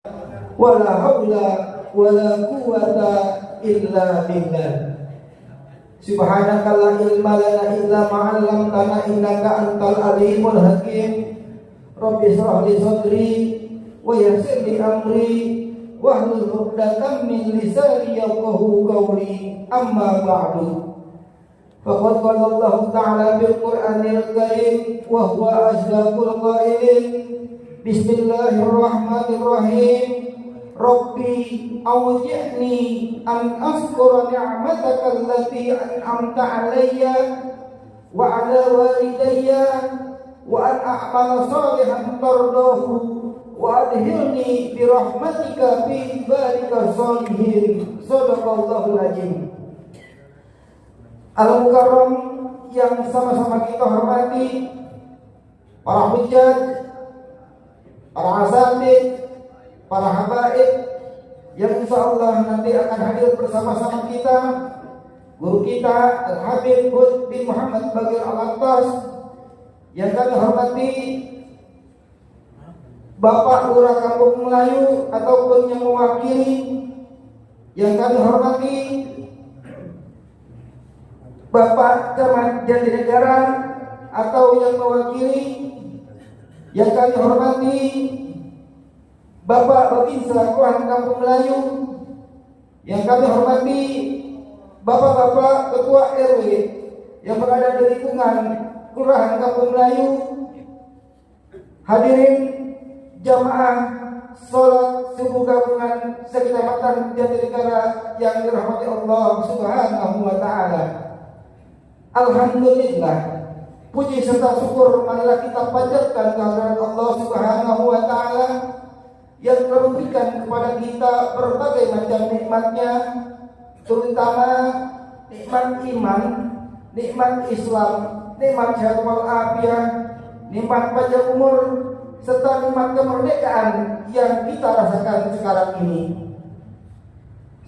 wala haula wala quwwata illa billah. Subhanaka la ilma lana illa ma 'allamtana innaka antal alimul hakim. Rabbi shrah li sadri wa yassir li amri wahlul 'uqdatam min lisani yafqahu qawli. Amma ba'du. Faqad qala Allah ta'ala bil Qur'anil Karim wa huwa asdaqul qailin. Bismillahirrahmanirrahim. Rabbi awzi'ni an azkura ni'mataka allati an'amta 'alayya wa 'ala walidayya wa an a'mala shalihan tardahu wa adkhilni bi rahmatika fi ibadika shalihin. Shadaqallahul azim. Al-Mukarram yang sama-sama kita hormati, para hujjaj, para asatidz, para habaib yang insyaallah nanti akan hadir bersama-sama kita, guru kita Al-Habib bin Muhammad Bagir Al-Attas, yang kami hormati Bapak Lurah Kampung Melayu ataupun yang mewakili, yang kami hormati Bapak Camat Jatinegara atau yang mewakili, yang kami hormati Bapak Babinsa Kelurahan Kampung Melayu, yang kami hormati Bapak-bapak Ketua RW yang berada di lingkungan Kelurahan Kampung Melayu, hadirin jamaah sholat subuh gabungan sekecamatan Jatinegara yang dirahmati Allah Subhanahu wa Ta'ala. Alhamdulillah, puji serta syukur marilah kita panjatkan kehadirat Allah Subhanahu wa Ta'ala yang telah memberikan kepada kita berbagai macam nikmatnya, terutama nikmat iman, nikmat Islam, nikmat sehat wal afiat, nikmat panjang umur, serta nikmat kemerdekaan yang kita rasakan sekarang ini.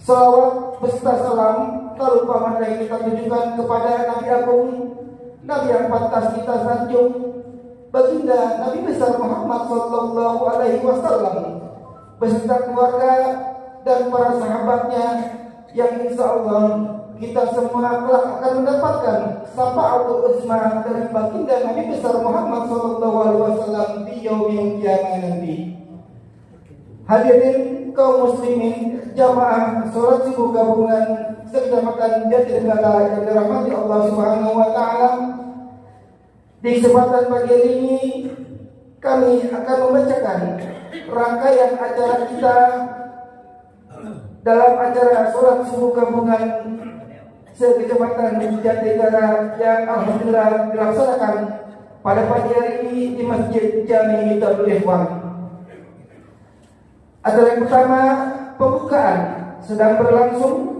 Salawat beserta salam tak lupa marilah kita tujukan kepada Nabi Agung, Nabi yang pantas kita sanjung, baginda Nabi besar Muhammad sallallahu alaihi wasallam beserta keluarga dan para sahabatnya yang insyaallah kita semua kelak akan mendapatkan syafaatul uzma dari baginda Nabi besar Muhammad sallallahu alaihi wasallam di yaumil qiyamah nanti. Hadirin kaum muslimin jamaah sholat subuh gabungan sekecamatan Jatinegara yang dirahmati Allah Subhanahu wa Ta'ala, di kesempatan pagi ini kami akan membacakan rangkaian acara kita dalam acara sholat subuh gabungan sekecamatan Jatinegara yang alhamdulillah dilaksanakan pada pagi hari ini di Masjid Jami Darul Ikhwan. Acara yang pertama pembukaan sedang berlangsung.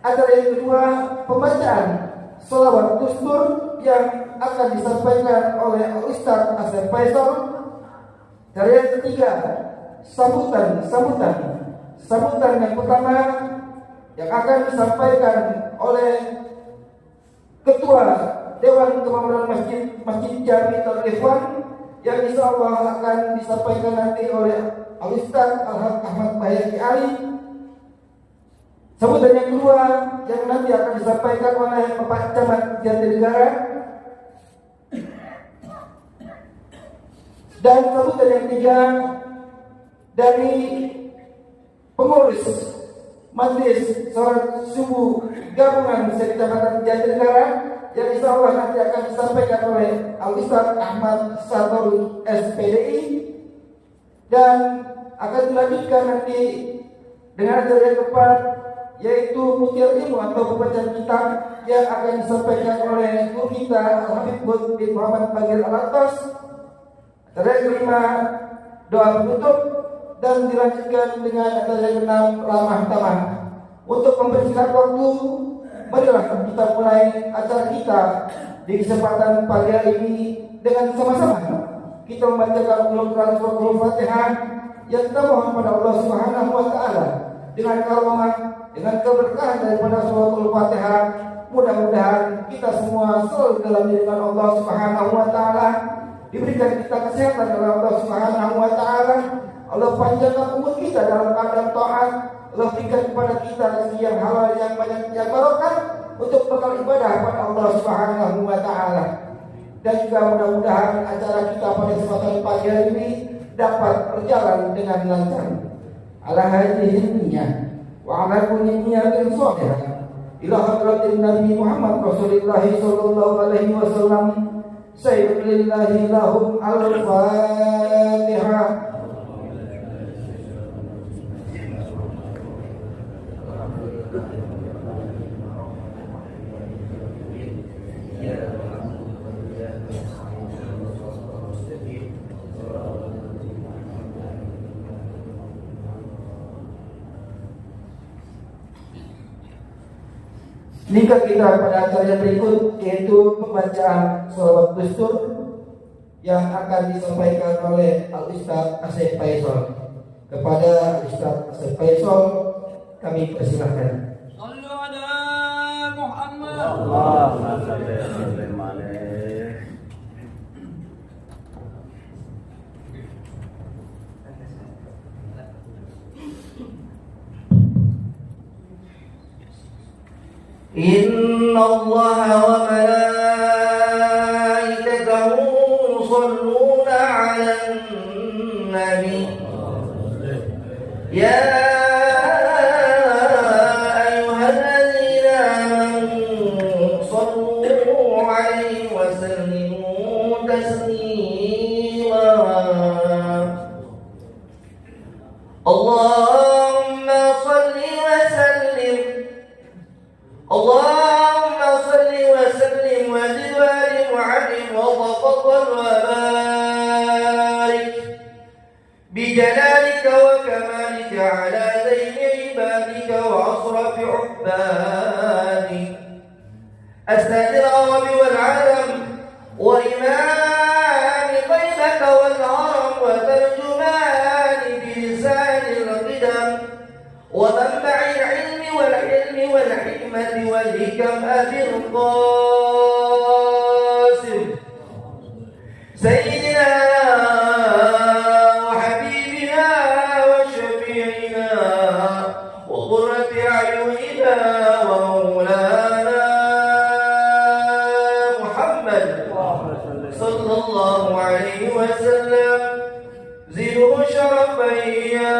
Acara yang kedua pembacaan sholawat dustur yang akan disampaikan oleh Ustaz Asep Faisal. Acara yang ketiga sambutan yang pertama yang akan disampaikan oleh Ketua Dewan Kemakmuran Masjid Jami Darul Ikhwan yang insyaallah akan disampaikan nanti oleh Al-Ustaz Al-Haq Ahmad Bayaki Ali. Sambutan yang kedua yang nanti akan disampaikan oleh Bapak Camat Jatinegara. Dan sambutan yang ketiga dari pengurus Majelis Sholat Subuh Gabungan Sekecamatan Jatinegara yang insyaallah nanti akan disampaikan oleh Al-Ustaz Ahmad Satori SPDI, dan akan dilanjutkan nanti dengan acara yang keempat yaitu Mutiara Ilmu atau pembacaan kitab yang akan disampaikan oleh guru kita Al-Habib bin Muhammad Bagir Al-Attas. Acara yang kelima doa penutup dan dilanjutkan dengan acara yang keenam ramah tamah. Untuk mempersingkat waktu, marilah kita mulai acara kita di kesempatan pagi hari ini dengan sama-sama kita membacakan ulun suratul Fatihah yang kita mohon pada Allah Subhanahu wa Ta'ala dengan karomah, dengan keberkahan daripada suratul Fatihah. Mudah-mudahan kita semua selalu dalam lindungan Allah Subhanahu wa Ta'ala, diberikan kita kesehatan oleh Allah Subhanahu wa Ta'ala. Allah panjangkan umur kita dalam keadaan taat. Allah berikan kepada kita rezeki yang halal, yang banyak, yang barokah untuk bekal ibadah kepada Allah Subhanahu wa taala. Dan juga mudah-mudahan acara kita pada kesempatan pagi hari ini dapat berjalan dengan lancar. Ala hadhihi niyyah wa ala kulli niyyatin shalihah. Ila hadratin Nabi Muhammad Rasulullah sallallahu alaihi wasallam. Sayyidillah lahum al-Fatihah. Nikah kita pada acara yang berikut, yaitu pembacaan sholawat dustur yang akan disampaikan oleh Al-Ustaz Asep Faisal. Kepada Al-Ustaz Asep Faisal kami persilahkan. Sallu ala Muhammad. Allahumma shalli wa sallim alaihi. إن الله وملائكته يصلون على النبي يا أيها الذين آمنوا صلوا عليه وسلموا تسليما اللهم صل وسلم اللهم صل وسلم وزد وبارك وعلم وتفضل وبارك بجلالك وكمالك على زين عبادك وأشرف عبادك أسد العرب والعالم وإمام طيبك والعرب وترجمان بلسان القدم ومنبع العلم والحلم والحكمة والحكم أبي القاسم سيدنا وحبيبنا وشفيعنا وقرة أعيننا ومولانا محمد صلى الله عليه وسلم زده شرفا يا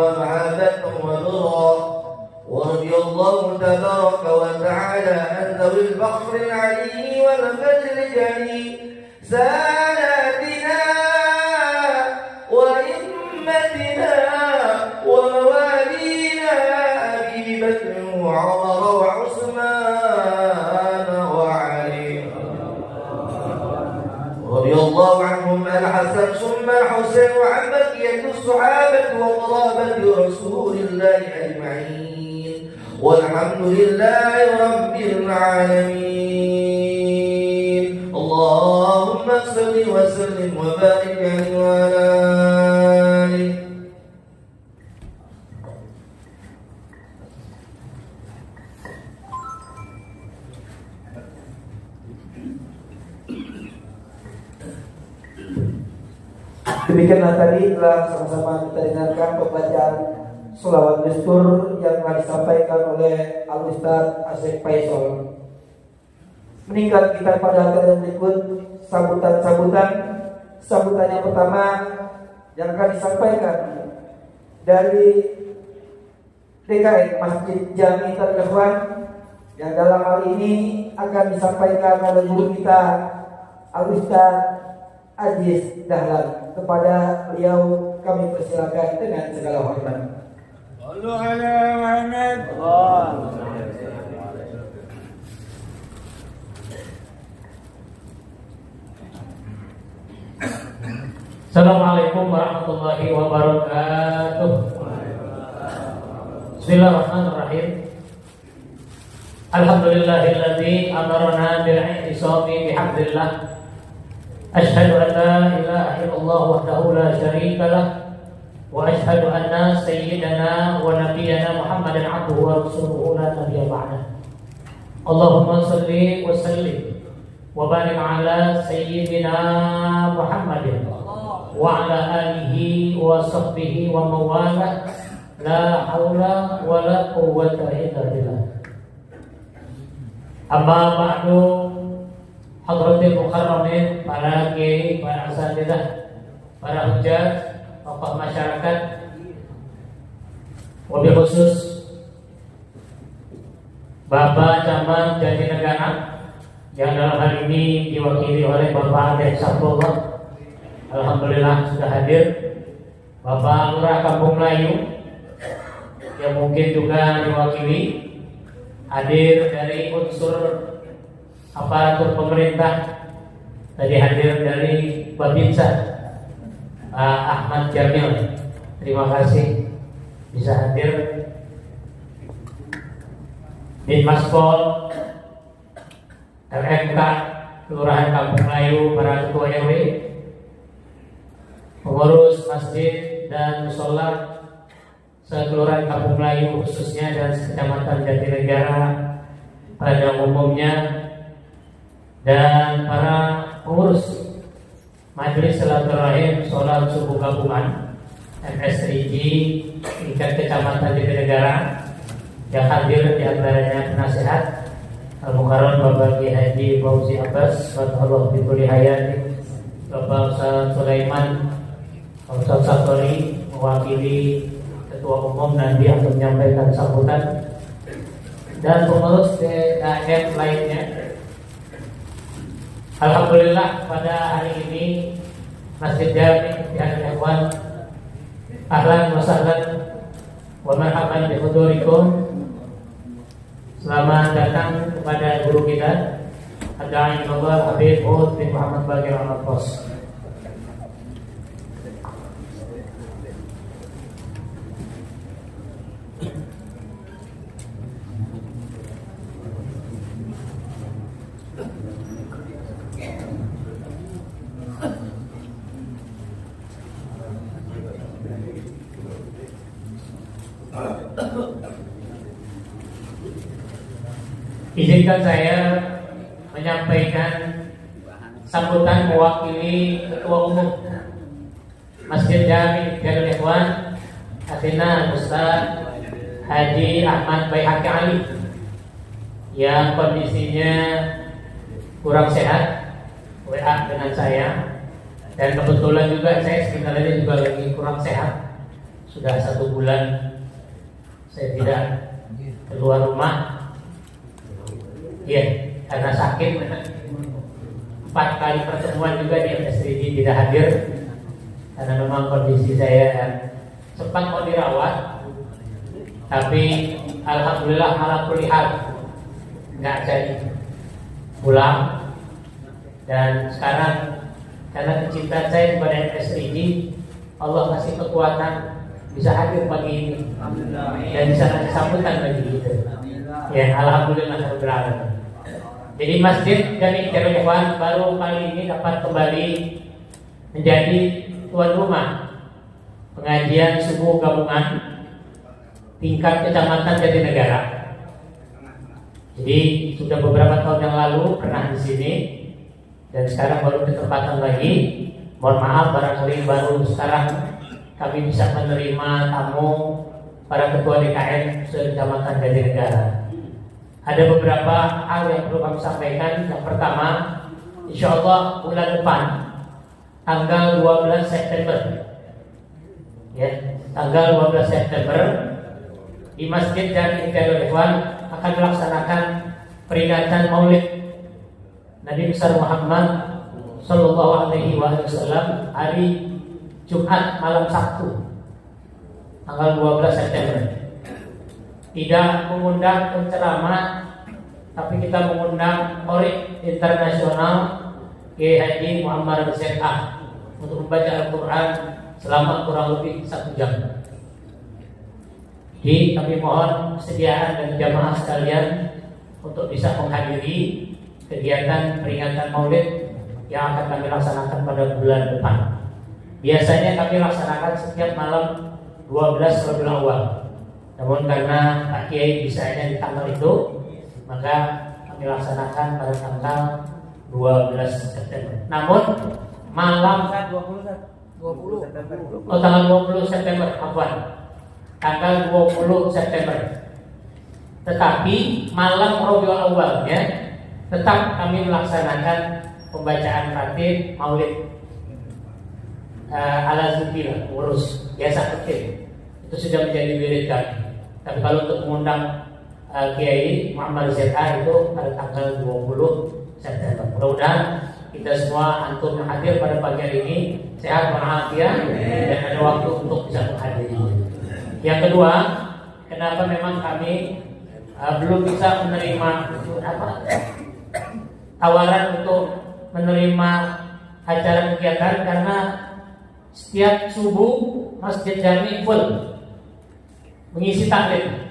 ومحبة ونورا ورضي الله تبارك وتعالى عن ذوي الفخر العلي والفجر الجلي ساداتنا وإمتنا وموالينا أبي بكر وعمر وعثمان وعلي رضي الله عنهم الحسن ثم الحسين وعن بقية الصحابة وقرابة رسول الله أجمعين والحمد لله رب العالمين اللهم صل وسلم وبارك عليه وعلى آله. Demikianlah tadi telah sama-sama kita dengarkan pembacaan sholawat dustur yang telah disampaikan oleh Al-Ustaz Asep Faisal. Meningkat kita pada acara yang berikut sambutan yang pertama yang akan disampaikan dari DKM Masjid Jami Targahwan yang dalam hal ini akan disampaikan oleh guru kita Al-Ustaz Aziz Dahlan. Kepada beliau kami persilakan dengan segala hormat. Sallu ala Muhammad. Assalamualaikum warahmatullahi wabarakatuh. Bismillahirrahmanirrahim. Alhamdulillahilladzi amarna bil-i'tisami bihamdillah. Asyhadu an la ilaha illallah wahdahu la syarika lah وأشهد أن سيدنا ونبينا محمدا عبده ورسوله لا نبي بعده. اللهم صل وسلم وبارك على سيدنا محمد وعلى آله وصحبه ومن والاه لا حول ولا قوة إلا بالله. Amma ba'du, hadratil mukarramin, para kiai, para asatidzah, para hujjah, tokoh masyarakat, wabil khusus Bapak Camat Jatinegara yang dalam hal ini diwakili oleh Bapak Ade Sabtullah, alhamdulillah sudah hadir. Bapak Lurah Kampung Melayu yang mungkin juga diwakili, hadir dari unsur aparatur pemerintah, tadi hadir dari Babinsa Pak Ahmad Jamil, terima kasih bisa hadir. Dinmaspol, LMK, Kelurahan Kampung Melayu, para ketua RW, pengurus masjid dan musola sekelurahan Kampung Melayu khususnya dan Kecamatan Jatinegara pada umumnya, dan para pengurus Majelis Silaturahim Sholat Subuh Gabungan MS3G tingkat Kecamatan Jatinegara yang hadir di antaranya penasihat Al-Mukarram Bapak Kiai Haji Fauzi Abbas, Fatahullah Bikuli Hayati, Bapak Ustaz Sulaiman, Ustaz Satori mewakili Ketua Umum nanti akan menyampaikan sambutan, dan pengurus DKM lainnya. Alhamdulillah pada hari ini Masjid Jami Ihsanul Ikhwan, ahlan wa sahlan wa marhaban bi hudurikum. Selamat datang kepada guru kita Ad-Da'i ilallah Habib Hud bin Muhammad Bagir Al-Pos. Izinkan saya menyampaikan sambutan mewakili Ketua Umum Masjid Jami Ihsanul Ikhwan Athina Ustaz Haji Ahmad Baihaqi Ali yang kondisinya kurang sehat, WA dengan saya, dan kebetulan juga saya sebenarnya juga lagi kurang sehat. Sudah 1 bulan saya tidak keluar rumah. Ya, karena sakit 4 kali pertemuan juga di MSRD tidak hadir karena memang kondisi saya sempat mau dirawat, tapi alhamdulillah malah kulihal nggak jadi pulang. Dan sekarang karena kecintaan saya kepada MSRD, Allah kasih kekuatan bisa hadir pagi ini dan bisa nanti sambutan lagi gitu. Ya, alhamdulillah beralaman. Jadi Masjid Jami Ihsanul Ikhwan baru kali ini dapat kembali menjadi tuan rumah pengajian subuh gabungan tingkat Kecamatan Jatinegara. Jadi sudah beberapa tahun yang lalu pernah di sini dan sekarang baru kesempatan lagi. Mohon maaf barangkali baru sekarang kami bisa menerima tamu para ketua DKM Kecamatan Jatinegara. Ada beberapa hal yang perlu kami sampaikan. Yang pertama, insya Allah bulan depan tanggal 12 September ya, tanggal 12 September di Masjid Jami Ihsanul Ikhwan akan melaksanakan peringatan Maulid Nabi besar Muhammad Sallallahu Alaihi Wasallam hari Jumat malam Sabtu tanggal 12 September. Tidak mengundang penceramah, tapi kita mengundang Qorik internasional Kiai Haji Muhammad ZA untuk membaca Al-Quran selama kurang lebih 1 jam. Jadi kami mohon kesediaan dan jamaah sekalian untuk bisa menghadiri kegiatan peringatan Maulid yang akan kami laksanakan pada bulan depan. Biasanya kami laksanakan setiap malam 12 Rabiul Awal. Namun karena Pak Kiai bisanya di tanggal itu, maka kami laksanakan pada tanggal 12 September. Namun malam 20 tanggal 20 September, afwan. Tanggal 20 September. Tetapi malam Rabiul Awalnya tetap kami melaksanakan pembacaan khatib Maulid ala Zubila, urus biasa kecil. Itu sudah menjadi wirid kami. Tapi kalau untuk mengundang Kiai Muhammad ZA itu pada tanggal 20 September. Mudah-mudahan kita semua antum yang hadir pada pagi hari ini sehat walafiat dan ada waktu untuk bisa menghadiri. Yang kedua, kenapa memang kami belum bisa menerima tawaran untuk menerima acara kegiatan karena setiap subuh Masjid Jami full mengisi taklim.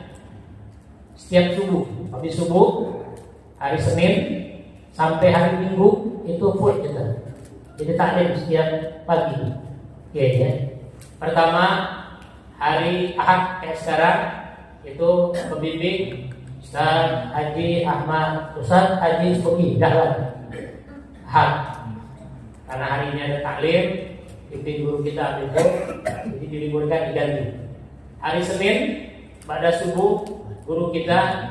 Setiap subuh, habis subuh hari Senin sampai hari Minggu itu full kita. Jadi taklim setiap pagi. Oke ya. Pertama hari Ahad kayak sekarang itu pembimbing Ustaz Haji Ahmad, Ustaz Haji Suki Dahlan. Ahad. Karena hari ini ada taklim, pimpin guru kita ambil, jadi diliburkan diganti. Hari Senin pada subuh guru kita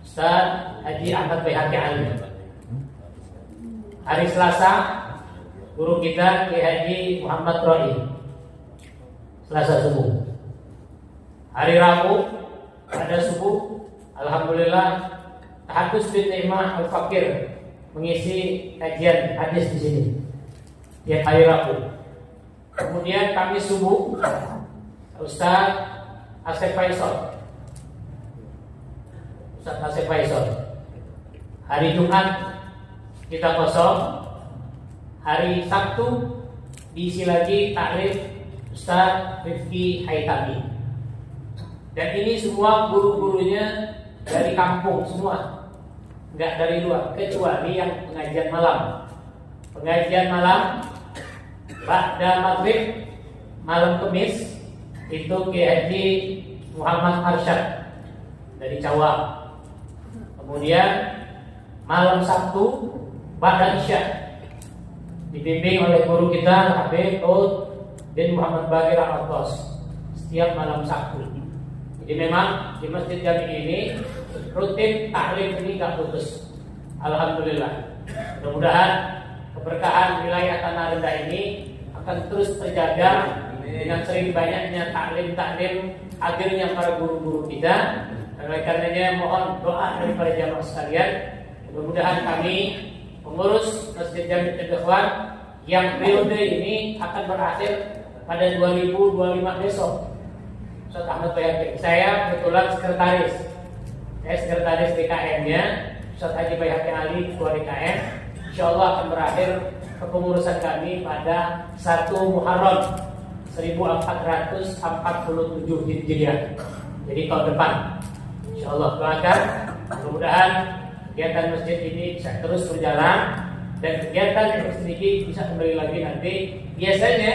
Ustaz Haji Ahmad Bayhaqi Ali. Hari Selasa guru kita Kiai Haji Muhammad Roi. Selasa subuh. Hari Rabu pada subuh alhamdulillah Tahadus bin Ni'mah Al-Fakir mengisi kajian hadis di sini tiap hari Rabu. Kemudian Kamis subuh Ustaz Asep Faisal. Ustaz Asep Faisal. Hari Jumat kita kosong. Hari Sabtu diisi lagi taklim Ustaz Rifki Haitami. Dan ini semua guru-gurunya dari kampung semua, enggak dari luar, kecuali yang pengajian malam. Pengajian malam pada maghrib malam Kamis itu Kiai Haji Muhammad Arsyad dari Jawa. Kemudian malam Sabtu pada Isya dibimbing oleh guru kita Habib Ud bin Muhammad Bagir Al-Atos setiap malam Sabtu. Jadi memang di Masjid Jami ini rutin taklim ini gak putus. Alhamdulillah. Mudah-mudahan keberkahan wilayah Tanah Rendah ini akan terus terjaga dengan sering banyaknya taklim-taklim hadirnya para guru-guru kita. Oleh karenanya mohon doa daripada jamaah sekalian. Mudah-mudahan kami pengurus Masjid Jami Al-Ikhwan yang periode ini akan berakhir pada 2025 besok. Ustaz Ahmad Bayhaqi. Saya kebetulan sekretaris. Saya sekretaris DKM-nya. Ustaz Haji Bayhaqi Ali ketua DKM. Insyaallah akan berakhir kepengurusan kami pada 1 Muharram 1447 Hijriah. Jadi tahun depan. Insyaallah doakan mudah-mudahan kegiatan masjid ini bisa terus berjalan dan kegiatan yang sedikit bisa kembali lagi nanti. Biasanya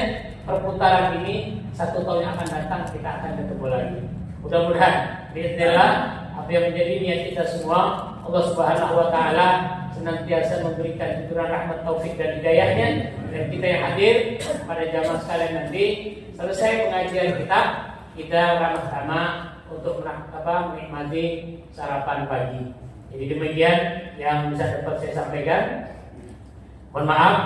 perputaran ini 1 tahun yang akan datang kita akan ketemu lagi. Mudah-mudahan bismillah apa yang menjadi niat kita semua Allah Subhanahu wa taala senantiasa memberikan liburan rahmat taufik dan hidayahnya, dan kita yang hadir pada jamaah sekalian nanti selesai pengajian kita ramah-ramah untuk menikmati sarapan pagi. Jadi demikian yang bisa dapat saya sampaikan. Mohon maaf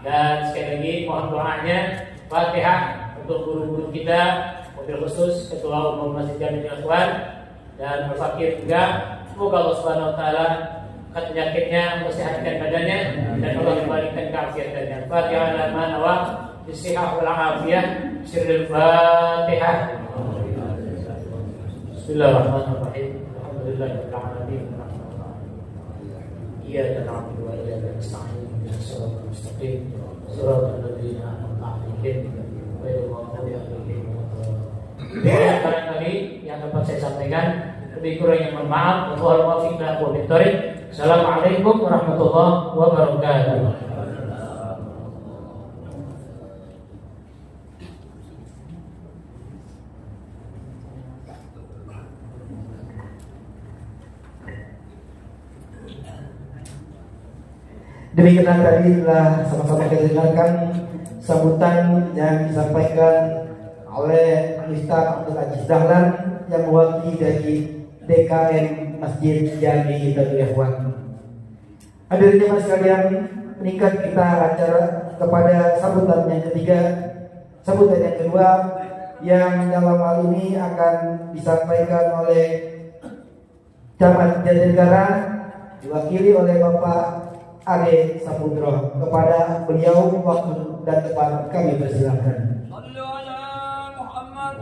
dan sekali lagi mohon doanya. Fatihah untuk guru-guru kita, wabil khusus Ketua Umum Masjid Jami Al-Ikhwan dan Al-Fakir juga. Semoga Allah Subhanahu wa taala angkat penyakitnya, mensehatkan badannya dan Allah kembalikan keafiatannya. Fatihah alaman wa bisihah wal afiyah. Sirrul Fatihah. Bismillahirrahmanirrahim. Alhamdulillahirabbil alamin. Iyyaka na'budu wa iyyaka nasta'in. Ihdinas siratal mustaqim. Siratal ladzina an'amta 'alaihim ghairil maghdubi 'alaihim waladdallin. Barangkali yang dapat saya sampaikan, lebih kurangnya mohon maaf. Wallaahu a'lam. Assalamualaikum warahmatullahi wabarakatuh. Demikian tadi telah sama-sama kita dengarkan sambutan yang disampaikan oleh Ustaz Abdul Aziz Dahlan yang mewakili dari DKM Masjid Jami Hidayah Ikhwan. Hadirin jemaah sekalian, meningkat kita acara kepada sambutan yang ketiga, sambutan yang kedua yang dalam hal ini akan disampaikan oleh Camat Jatinegara diwakili oleh Bapak Ade Saputro. Kepada beliau waktu dan tempat kami persilahkan. صلوا على محمد.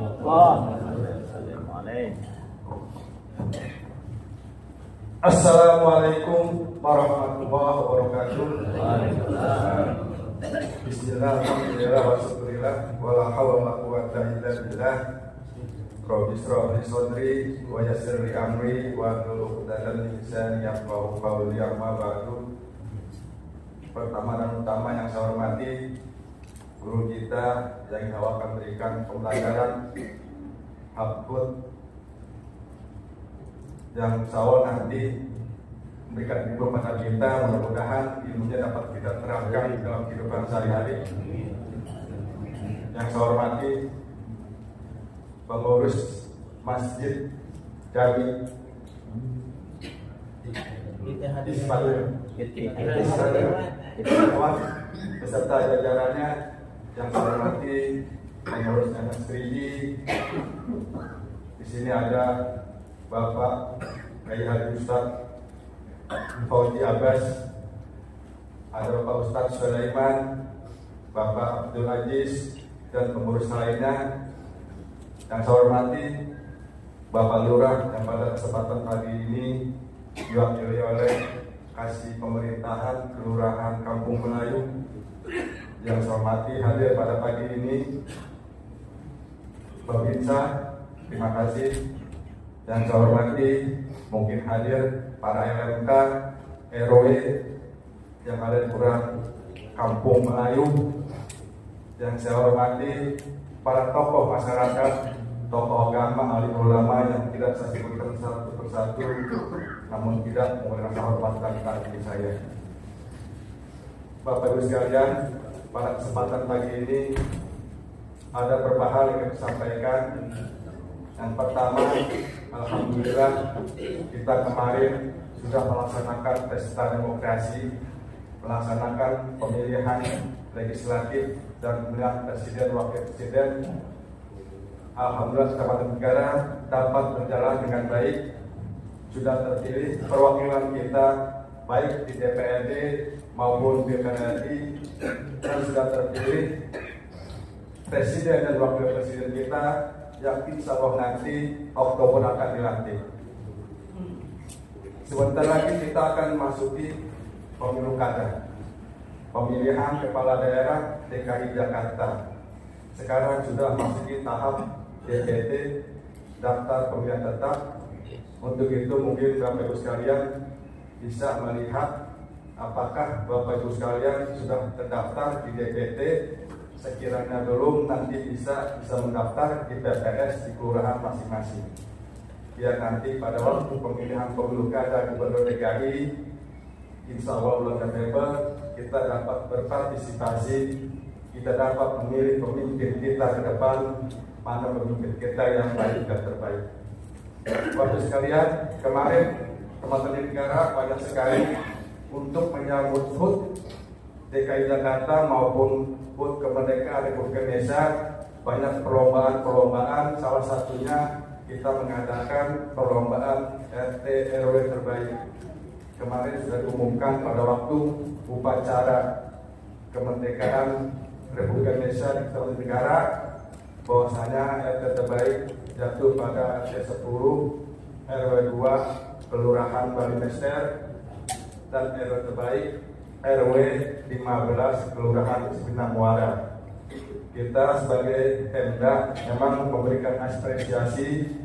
Assalamualaikum warahmatullahi wabarakatuh. Bismillah, alhamdulillah, wa syukurillah, wa la hawla wa la quwwata illa billah. Rabbi shrah li sadri wa yassir li amri wa hlul 'uqdatam min lisani yafqahu qawli. Amma ba'du. Pertama dan utama yang saya hormati guru kita yang akan berikan pembelajaran Habib yang insya nanti memberikan ilmu pada kita, mudah-mudahan ilmunya dapat kita terapkan dalam kehidupan sehari-hari. Yang saya hormati pengurus Masjid Jami beserta jajarannya, yang saya hormati pengurus MSRI. Di sini ada Bapak Kiai Haji Ustaz Fauzi Abbas, ada Bapak Ustaz Sulaiman, Bapak Abdul Aziz, dan pengurus lainnya. Yang saya hormati Bapak Lurah yang pada kesempatan pagi ini diwakili oleh Kasih Pemerintahan Kelurahan Kampung Melayu. Yang saya hormati hadir pada pagi ini Babinsa, terima kasih. Yang saya hormati mungkin hadir para LMK, RW yang ada di Kelurahan Kampung Melayu. Yang saya hormati para tokoh masyarakat, tokoh agama, alim ulama yang tidak saya sebutkan satu persatu, namun tidak memberikan hormat kali saya. Bapak Ibu sekalian, pada kesempatan pagi ini ada beberapa hal yang saya sampaikan. Yang pertama, alhamdulillah kita kemarin sudah melaksanakan pesta demokrasi, melaksanakan pemilihan legislatif dan pemilihan presiden wakil presiden. Alhamdulillah Ketua Negara dapat berjalan dengan baik. Sudah terpilih perwakilan kita baik di DPRD maupun di DPRD, dan sudah terpilih presiden dan wakil presiden kita yang insya Allah nanti Oktober akan dilantik. Sebentar lagi kita akan masuki pemilu kada, pemilihan kepala daerah DKI Jakarta. Sekarang sudah masuki tahap DPT, daftar pemilihan tetap. Untuk itu mungkin Bapak Ibu sekalian bisa melihat apakah Bapak Ibu sekalian sudah terdaftar di DPT. Sekiranya belum, nanti bisa mendaftar di TPS di kelurahan masing-masing. Biar nanti pada waktu pemilihan pemilu kada Gubernur DKI, insya Allah bulan November kita dapat berpartisipasi, kita dapat memilih pemimpin kita ke depan, mana pemimpin kita yang baik dan terbaik. Bapak sekalian, kemarin teman-teman negara banyak sekali untuk menyambut HUT DKI Jakarta maupun HUT kemerdekaan Republik Indonesia, banyak perlombaan. Salah satunya kita mengadakan perlombaan RT RW terbaik. Kemarin sudah diumumkan pada waktu upacara kemerdekaan Republik Indonesia di Ketua Negara bahwasanya RT terbaik jatuh pada RT 10 RW 2 Kelurahan Bali Mester, dan RW terbaik RW 15 Kelurahan Cipinang Muara. Kita sebagai Pemda memang memberikan apresiasi,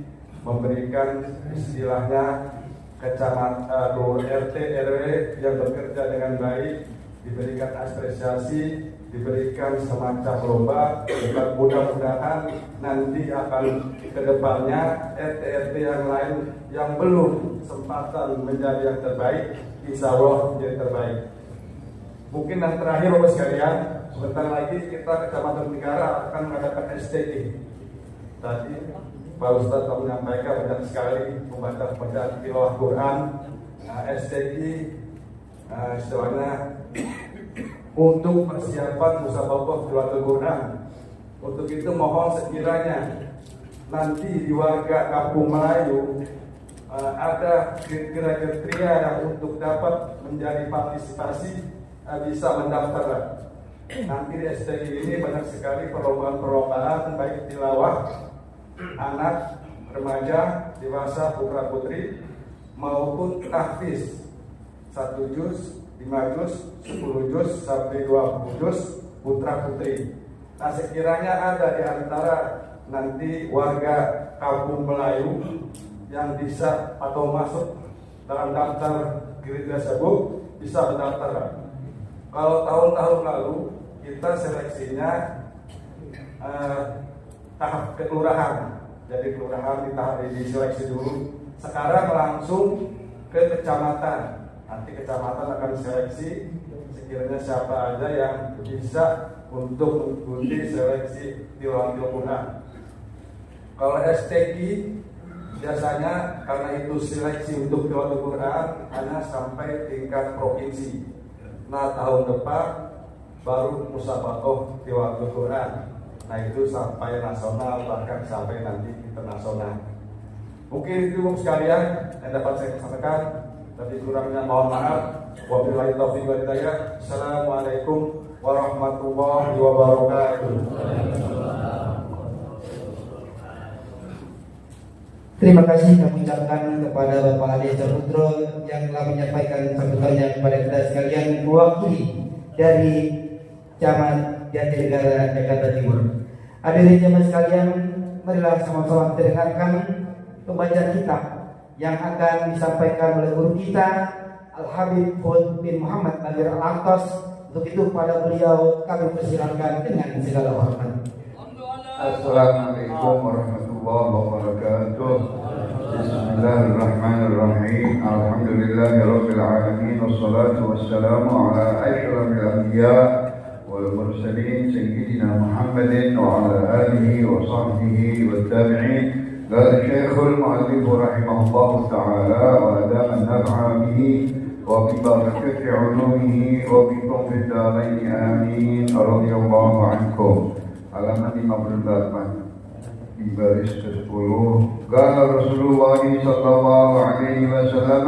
memberikan istilahnya kecamatan RT RW yang bekerja dengan baik, diberikan apresiasi, diberikan semacam lomba. Mudah-mudahan nanti akan kedepannya RT-RT yang lain yang belum kesempatan menjadi yang terbaik, insya Allah yang terbaik. Mungkin yang terakhir Bapak sekalian, sebentar lagi kita Kecamatan Negara akan mengadakan STI. Tadi Pak Ustadz telah menyampaikan banyak sekali membaca tilawah Quran, STI, istilahnya untuk persiapan musabaqah tilawatul Quran. Untuk itu mohon sekiranya nanti di warga Kampung Melayu ada kriteria yang untuk dapat menjadi partisipasi bisa mendaftar. Nanti di STI ini banyak sekali perlombaan baik tilawah anak, remaja, dewasa, putra putri maupun tahfiz 1 juz, 5 juz, 10 juz sampai 20 juz putra putri. Nah, sekiranya ada di antara nanti warga Kampung Melayu yang bisa atau masuk dalam daftar kriteria tersebut bisa mendaftar. Kalau tahun-tahun lalu kita seleksinya tahap kelurahan, jadi kelurahan diseleksi dulu. Sekarang langsung ke kecamatan. Nanti kecamatan akan seleksi sekiranya siapa aja yang bisa untuk mengikuti seleksi tilawatul Quran. Kalau STQ biasanya karena itu seleksi untuk tilawatul Quran hanya sampai tingkat provinsi. Nah, tahun depan baru musabaqah tilawatul Quran. Nah, itu sampai nasional bahkan sampai nanti internasional. Mungkin itu sekalian yang dapat saya sampaikan. Tapi kurangnya mohon maaf. Wabillahi taufiq wal hidayah. Assalamualaikum warahmatullahi wabarakatuh. Terima kasih kami ucapkan kepada Bapak Ali Saputro yang telah menyampaikan sambutannya kepada kita sekalian mewakili dari Camat Jatinegara, Jakarta Timur. Hadirin jemaah sekalian, marilah sama-sama kita dengarkan pembacaan kitab yang akan disampaikan oleh guru kita Al-Habib Fuad bin Muhammad Nadir Al-Aktas. Untuk itu pada beliau kami persilakan dengan segala hormat. Assalamualaikum warahmatullahi wabarakatuh. Bismillahirrahmanirrahim. Alhamdulillahirabbil alamin wassalatu wassalamu ala asyrafil anbiya wal mursalin sayyidina Muhammadin wa ala alihi wa sahbihi wat tabi'in. Qala Syekhul Mu'allif rahimahullahu taala wa adama an-naf'a bihi wa bi barakati 'ulumihi wa bi tawfiq darain amin. Radhiyallahu ankum. Halaman 58 di baris ke-10. Qala Rasulullah sallallahu alaihi wasallam,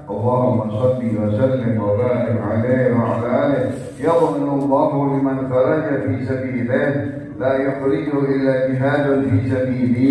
Allahumma shalli wa sallim wa barik alaihi wa ala alihi. Yadhminu Allahu liman kharaja fi sabilillah la yukhrijuhu illa jihadun fi sabili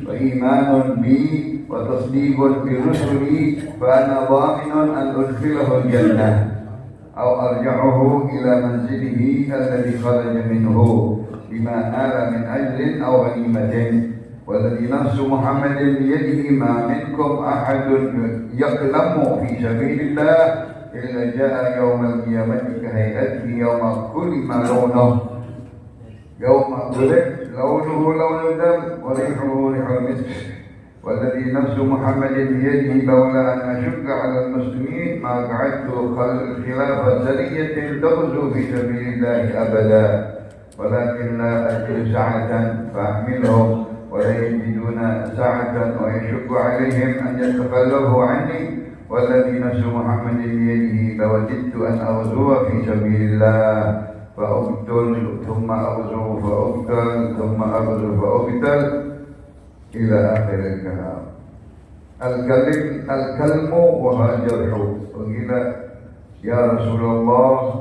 wa imanun bi wa tasdiqun bi rusuli fa ana dhaminun an udkhilahu al-jannah aw arja'uhu ila manzilihi alladhi kharaja minhu bima nala min ajrin aw ghanimatin walladhi nafsu Muhammadin biyadihi ma minkum ahadun yaqlamu fi sabilillah illa jaa yawmal qiyamati ka hayatihi yawma kulli malunah yawma kulli launuhu launul dam wa rihuhu rihul misk walladhi nafsu Muhammadin biyadihi lawla an ashukka ala al-muslimin ma qa'adtu khilafa sariyatin taghzu fi sabilillah abada ولكن لا أجد سعة فأحملهم ولا يجدون سعة ويشق عليهم أن يتخلفوا عني والذي نفس محمد بيده لوددت أن أغزو في سبيل الله فأقتل ثم أغزو فأقتل ثم أغزو فأقتل إلى آخر الكلام. الكلم وهاجره وقيل يا رسول الله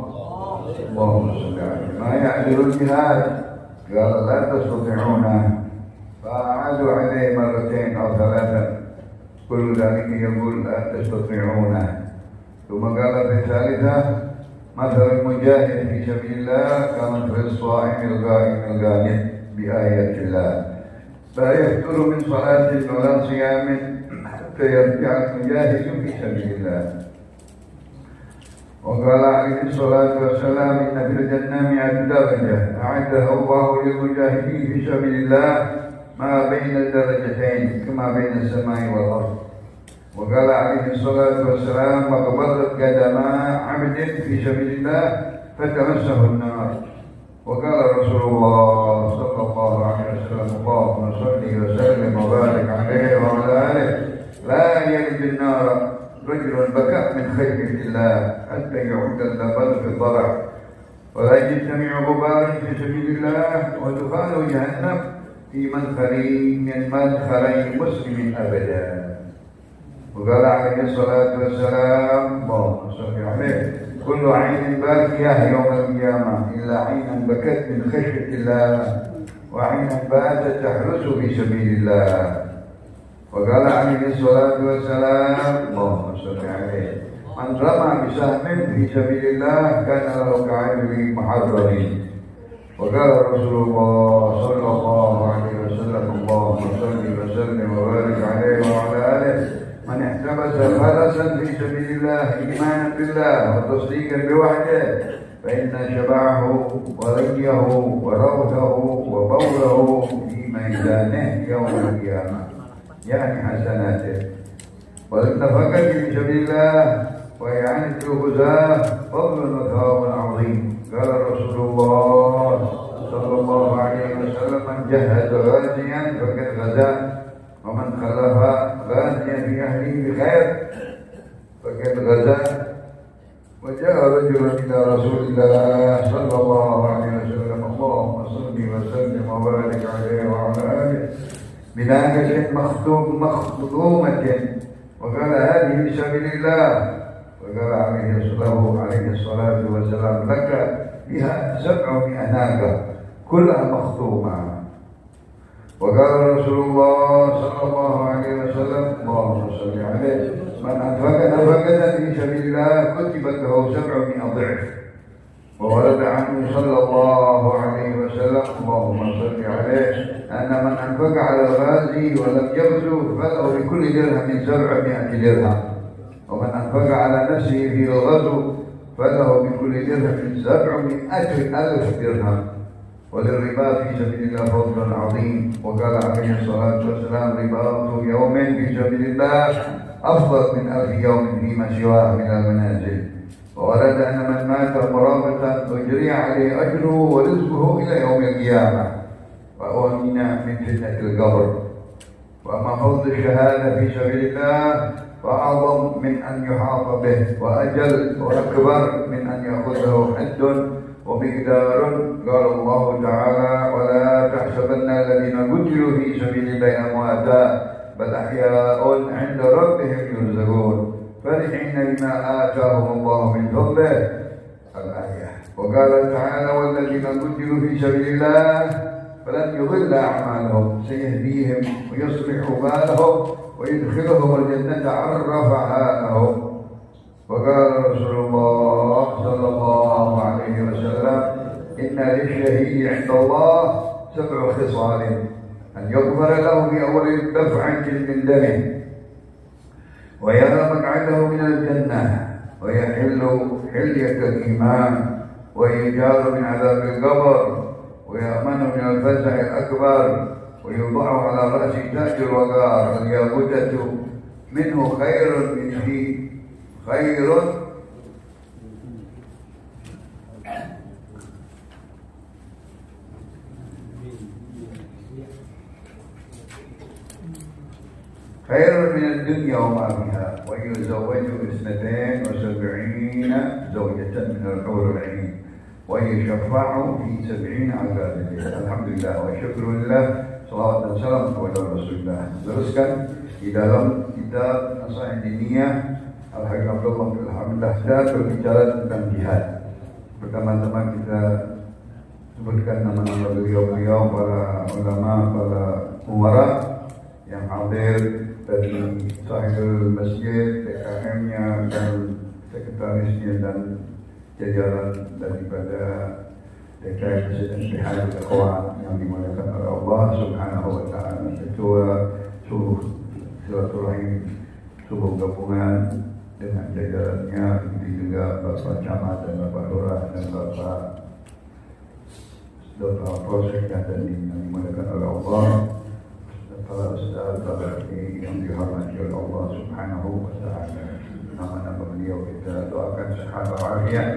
اللهم صل عليه ما يعدل الجهاد قال لا تستطيعونه فأعادوا عليه مرتين أو ثلاثة كل ذلك يقول لا تستطيعونه ثم قال في الثالثة مثل المجاهد في سبيل الله كمثل الصائم القائم القانت بآيات الله لا يفتر من صلاة ولا صيام حتى يرجع المجاهد في سبيل الله. وقال عليه الصلاة والسلام إن في الجنة 100 درجة أعدها الله للمجاهدين في سبيل الله ما بين الدرجتين كما بين السماء والأرض وقال عليه الصلاة والسلام وقبضت قدم عبد في سبيل الله فتمسه النار. وقال رسول الله صلى الله عليه وسلم اللهم صل وسلم وبارك عليه وعلى آله لا يلج النار رجل بكى من خشية الله حتى يعود اللبن في الضرع ولا يجتمع غبار في سبيل الله ودخان جهنم في مدخلي من مدخلي مسلم أبدا. وقال عليه الصلاة والسلام اللهم صل عليه كل عين باكية يوم القيامة إلا عينا بكت من خشية الله وعينا باتت تحرس في سبيل الله. وقال عليه الصلاة والسلام اللهم صل عليه من رمى بسهم في سبيل الله كان له كعجل محررين. وقال رسول الله صلى الله عليه وسلم اللهم صل وسلم وبارك عليه وعلى آله من احتبس خلصا في سبيل الله إيمانا بالله وتصديقا بوحده فإن شبعه وريه وروثه وبوله في ميزانه يوم القيامة يعني حسناته. والنفقة في سبيل الله وإعانة الغزاة فضل وثواب عظيم. قال رسول الله صلى الله عليه وسلم من جهز غازيا فقد غزا ومن خلف غازيا في أهله بخير فقد غزا. وجاء رجل إلى رسول الله صلى الله عليه وسلم اللهم صل وسلم وبارك عليه وعلى آله بناقة مخدومة وقال هذه في سبيل الله. وقال عليه الصلاة والسلام لك بها 700 ناقة كلها مخدومة. وقال رسول الله صلى الله عليه وسلم اللهم صل عليه من أنفق نفقة في سبيل الله كتبت له 700 ضعف. وورد عنه صلى الله عليه وسلم اللهم صل عليه أن من أنفق على الغازي ولم يغزو فله لكل درهم 700 درهم ومن أنفق على نفسه في الغزو فله بكل درهم 700,000 درهم. وللرباط في سبيل الله فضل عظيم. وقال عليه الصلاة والسلام رباط يوم في سبيل الله أفضل من 1000 يوم فيما سواه من المنازل. وورد أن من مات مرابطا أجري عليه أجره ورزقه إلى يوم القيامة وأمن من فتنة القبر. وأما فضل الشهادة في سبيل الله فأعظم من أن يحاط به وأجل وأكبر من أن يأخذه حد ومقدار. قال الله تعالى ولا تحسبن الذين قتلوا في سبيل الله أمواتا بل أحياء عند ربهم يرزقون فرحين بما آتاهم الله من فضله الآية. وقال تعالى والذين قتلوا في سبيل الله فلن يضل أعمالهم سيهديهم ويصلح بالهم ويدخلهم الجنة عرفها لهم. وقال رسول الله صلى الله عليه وسلم إن للشهيد عند الله 7 خصال أن يغفر له بأول دفعة من دمه ويرى مقعده من الجنة ويحل حلية الإيمان ويجار من عذاب القبر ويأمن من الفزع الأكبر ويوضع على رأس تاج الوقار الياقوتة منه خير من فيه خير من الدنيا وما فيها ويزوج 72 زوجة من الحور العين ويشفع في 70 عذاب. الحمد لله والشكر لله salawat dan salam kepada Rasulullah. Teruskan di dalam kitab Nasihat Diniyah Al-Habib Abdullah bin Hamdah berbicara tentang jihad. Pertama-tama kita sebutkan nama-nama beliau-beliau, para ulama, para umara yang hadir dari sahibul masjid, TKM-nya dan sekretarisnya dan jajaran daripada TKM Presiden Pihak Ikhwan yang dimuliakan oleh Allah Subhanahu wa taala, ketua suruh silaturahim suruh gabungan dengan jajarannya, begitu juga Bapak Camat dan Bapak Lurah dan Bapak Dr. Polsek yang dimuliakan oleh Allah, serta para ustaz yang dihormati oleh Allah Subhanahu wa taala. Nama-nama beliau kita doakan sehat walafiat,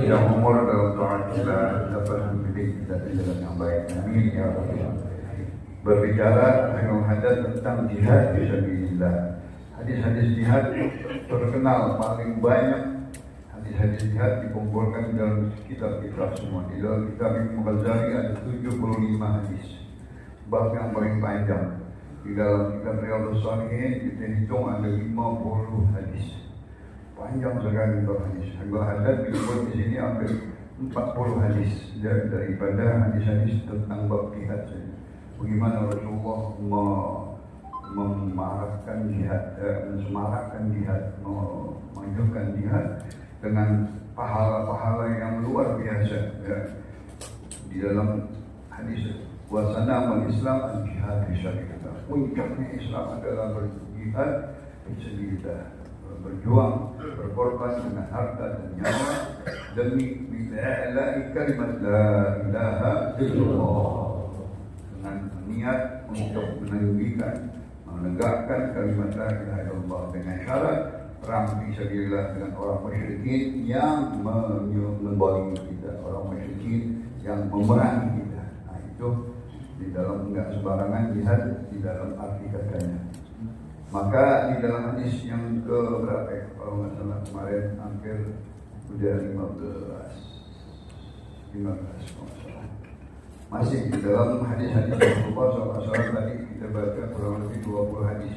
yang umur dalam taat kita dapat mendidik kita di jalan yang baik. Amin ya rabbal alamin. Berbicara dengan hadis tentang jihad fisabilillah. Hadis-hadis jihad terkenal paling banyak. Hadis-hadis jihad dikumpulkan dalam kitab-kitab semua. Di dalam kitab Ibnu Ghazali ada 75 hadis. Bab yang paling panjang. Di dalam kitab Riyadhus Shalihin kita hitung ada 50 hadis. Panjang sekali bab hadis. Kalau ada disebut di sini hampir 40 hadis daripada hadis-hadis tentang bab jihad saja. Bagaimana Rasulullah memarahkan jihad, mensemarakkan jihad, memajukan jihad dengan pahala-pahala yang luar biasa. Ya. Di dalam hadis wasana Islam al-jihad fisabilillah. Puncaknya Islam adalah berjihad fisabilillah, berjuang, berkorban dengan harta dan nyawa demi bi'la'i kalimat la ilaha illallah, dengan niat untuk menegakkan kalimat la ilaha illallah dengan syarat perang fisabilillah dengan orang musyrikin yang membolimi kita, orang musyrikin yang memerangi kita. Nah, itu di dalam enggak sembarangan jihad di dalam arti katanya. Maka di dalam hadis yang ke berapa ya? Kalau nggak salah kemarin hampir udah 15 kalau salah. Masih di dalam hadis-hadis Rasulullah SAW tadi kita baca kurang lebih 20 hadis.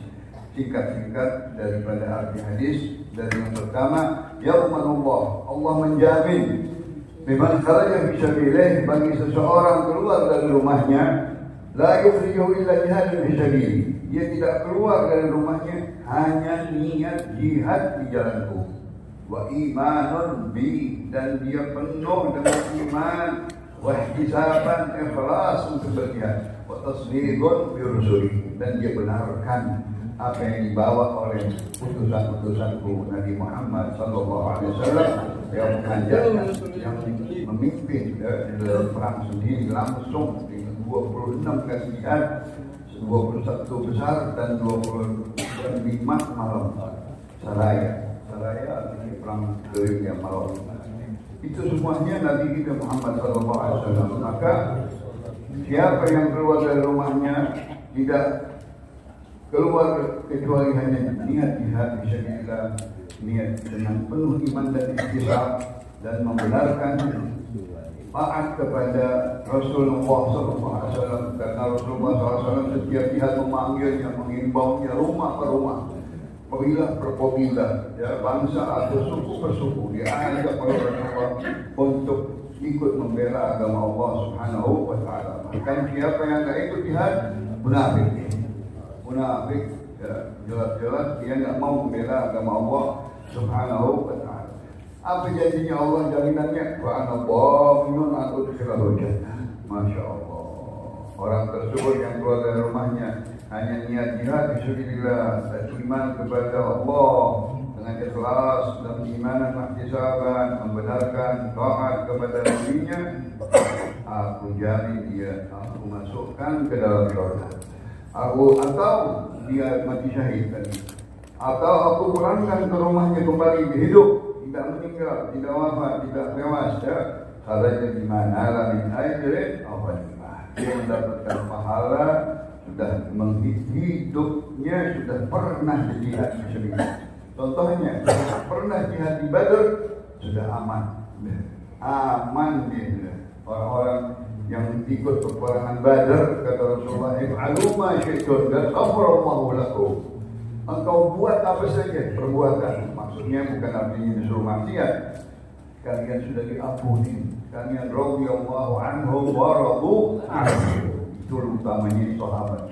Singkat-singkat daripada arti hadis. Dan yang pertama, Yaumanullah, Allah menjamin memang kharaja fisabilillah, bagi seseorang keluar dari rumahnya, la yukhrijuhu illa jihadun fisabilillah. Dia tidak keluar dari rumahnya hanya niat jihad di jalanku. Wa imanun bi, dan dia penuh dengan iman, wa ihtisaban, ikhlas untuk berjihad, wa tasdiqun bi rusuli, dan dia benarkan apa yang dibawa oleh utusan-utusanku Nabi Muhammad sallallahu alaihi wasallam yang mengajarkan, yang memimpin dalam perang sendiri langsung dengan 26 kali jihad, 21 besar dan 25 malam. Saraya artinya perang gerilya malam. Itu semuanya Nabi kita Muhammad sallallahu alaihi wasallam. Maka siapa yang keluar dari rumahnya tidak keluar kecuali hanya niat jihad fisabilillah, niat dengan penuh iman dan ihtisab dan membenarkan taat kepada Rasulullah SAW, karena Rasulullah SAW setiap jihad memanggilnya, mengimbaunya rumah per rumah, kabilah per kabilah, ya, bangsa atau suku per suku. Dia ajak para Rasulullah untuk ikut membela agama Allah Subhanahu wa taala. Bahkan siapa yang tidak ikut jihad munafik, ya, jelas-jelas dia tidak mau membela agama Allah Subhanahu wa taala. Apa janjinya Allah, jaminannya? Wa ana dhaminun an udkhilahu jannah. Masya Allah. Orang tersebut yang keluar dari rumahnya hanya niat jihad fisabilillah dan iman kepada Allah dengan ikhlas dan imanan ihtisaban, membenarkan taat kepada nabinya, aku jamin dia, aku masukkan ke dalam surga. Atau dia mati syahid tadi, atau aku pulangkan ke rumahnya kembali hidup, tidak meninggal, tidak wafat, tidak tewas. Ya, salahnya di mana? Lamin ajrin awalima. Dia mendapatkan pahala, sudah menghidupnya, sudah pernah jihad fisabilillah. Contohnya, pernah jihad di Badr, sudah aman dia. Orang-orang yang ikut peperangan Badr, kata Rasulullah, if'alu ma syi'tum dan ghafarallahu lakum. Engkau buat apa saja perbuatan, maksudnya bukan artinya disuruh maksiat. Kalian sudah diampuni, kalian radhiyallahu anhum wa radu anhu. Itu utamanya sahabat.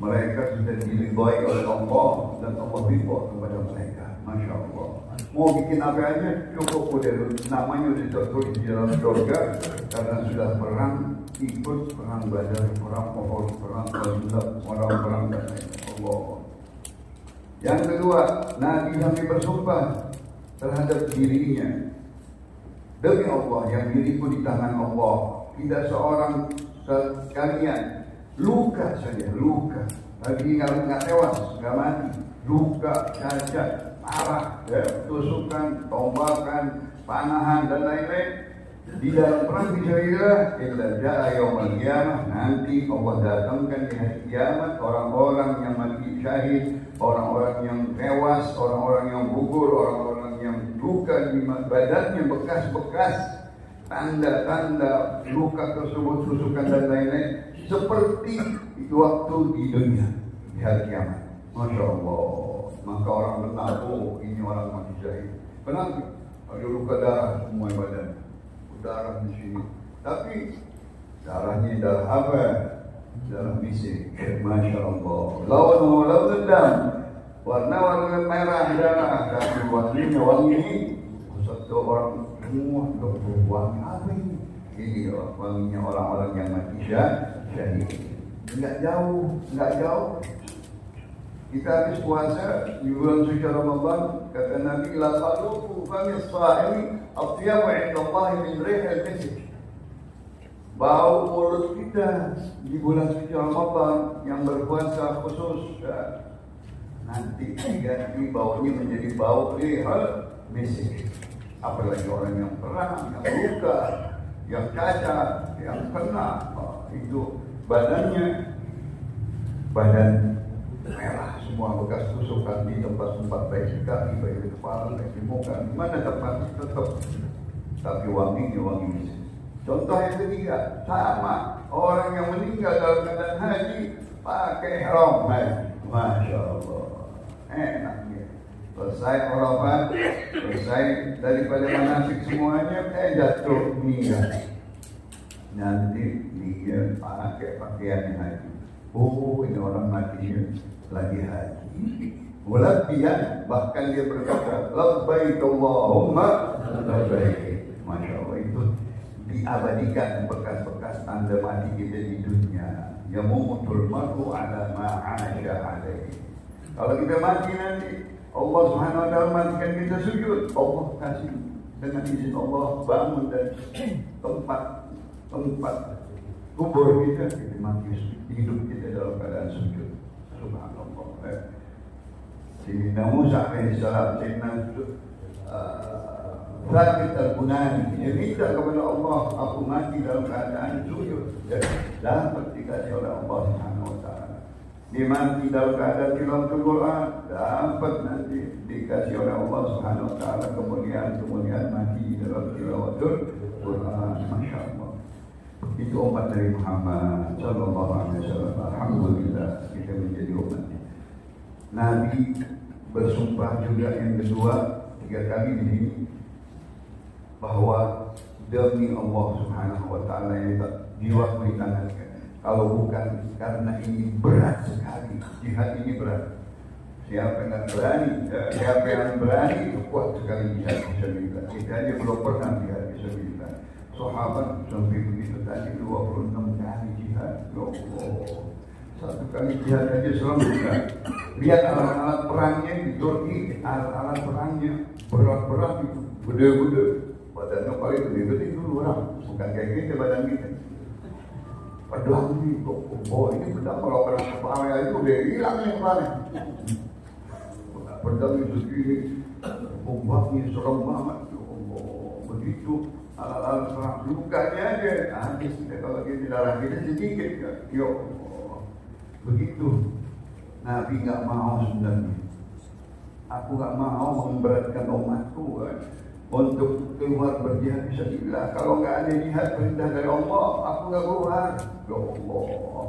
Mereka sudah diridhai oleh Allah dan Allah ridha kepada mereka. Masya Allah. Mau bikin apa aja cukup udah namanya sudah tertulis di dalam surga karena sudah perang, ikut perang Badar, perang Uhud, perang Khandaq, perang dan lain. Allah. Yang kedua, Nabi sampai bersumpah terhadap dirinya, demi Allah yang diriku di tangan Allah, tidak seorang sekalian luka saja, luka lagi nggak tewas, nggak mati, luka, cacat, parah, ya, tusukan, tombakan, panahan dan lain-lain. Di dalam perang fisabilillah, illa jaa yaumul qiyamah, nanti Allah datangkan di hari kiamat orang-orang yang mati syahid, orang-orang yang tewas, orang-orang yang gugur, orang-orang yang luka di badannya, bekas-bekas tanda-tanda luka tersebut, tusukan dan lain-lain, seperti waktu di dunia di hari kiamat. Masya Allah. Maka orang benar, oh ini orang mati syahid. Kenapa? Ada luka darah semua badan, darah di sini. Tapi darahnya darah apa? Darah misik. Masya Allah. Lawan dam, warna merah darah, tapi wanginya wangi. Satu orang semua wangi apa ini? Ini wanginya orang-orang yang mati syahid. Enggak jauh. Kita habis puasa di bulan suci Ramadan, kata Nabi, la qalubu fami as-sa'imi atyabu 'inda Allah min rihil misk. Bau mulut kita di bulan suci Ramadan yang berpuasa khusus nanti diganti baunya menjadi bau rihil misk. Apalagi orang yang perang, yang luka, yang cacat, yang kena, itu badan merah semua, bekas tusukan di tempat-tempat baik di kaki, baik di kepala, baik di muka, di mana tempat tetap, tapi wanginya wangi misik. Contoh yang ketiga, sama orang yang meninggal dalam keadaan haji pakai ihram haji, masya Allah, enaknya. Selesai Arafah, selesai daripada manasik semuanya, jatuh meninggal. Nanti dia pakai pakaian haji. Oh, ini orang matinya lagi haji. Mulatihan, bahkan dia berkata, labbaik Allahumma labbaik. Masya Allah, itu diabadikan bekas-bekas tanda mati kita di dunia. Yamutul mar'u ala ma'asya alaihi. Kalau kita mati nanti, Allah Subhanahu wa ta'ala matikan kita sujud. Allah kasih dengan izin Allah bangun dan tempat kubur kita mati, hidup kita dalam keadaan sujud. Subhanallah. Sayyidina Musa alaihissalam, Sayyidina Thabit al-Bunani, dia minta kepada Allah, aku mati dalam keadaan sujud. Dapat dikasih oleh Allah Subhanahu wa ta'ala. Dia mati dalam keadaan tilawatul Quran, dapat nanti dikasih oleh Allah Subhanahu wa ta'ala kemuliaan mati dalam tilawatul Quran. Masya Allah. Itu umat dari Muhammad sallallahu alaihi wasallam. Alhamdulillah kita menjadi umatnya. Nabi bersumpah juga yang kedua 3 kali di sini bahwa demi Allah Subhanahu wa ta'ala yang jiwa di tangannya. Kalau bukan karena ini berat sekali, jihad ini berat. Siapa yang berani itu kuat sekali jihad fisabilillah. Kita aja belum pernah jihad fisabilillah. Sahabat sampai begitu tadi 26 kali jihad. Ya Allah, 1 kali jihad aja serem juga. Lihat alat-alat perangnya di Turki, alat-alat perangnya berat-berat itu, gede-gede. Badannya paling gede-gede dulu orang, bukan kayak gitu badan kita. Pedang ini, ini pedang kalau perang kepala itu udah hilang yang kemarin. Pedang itu gini, ombaknya serem banget. Ya Allah, begitu. Alat-alat perang lukanya aja habis kalau kita darah kita sedikit kan. Ya Allah, begitu. Nabi nggak mau sebenarnya. Aku nggak mau memberatkan umatku untuk keluar berjihad fisabilillah. Kalau nggak ada jihad perintah dari Allah, aku nggak keluar. Ya Allah,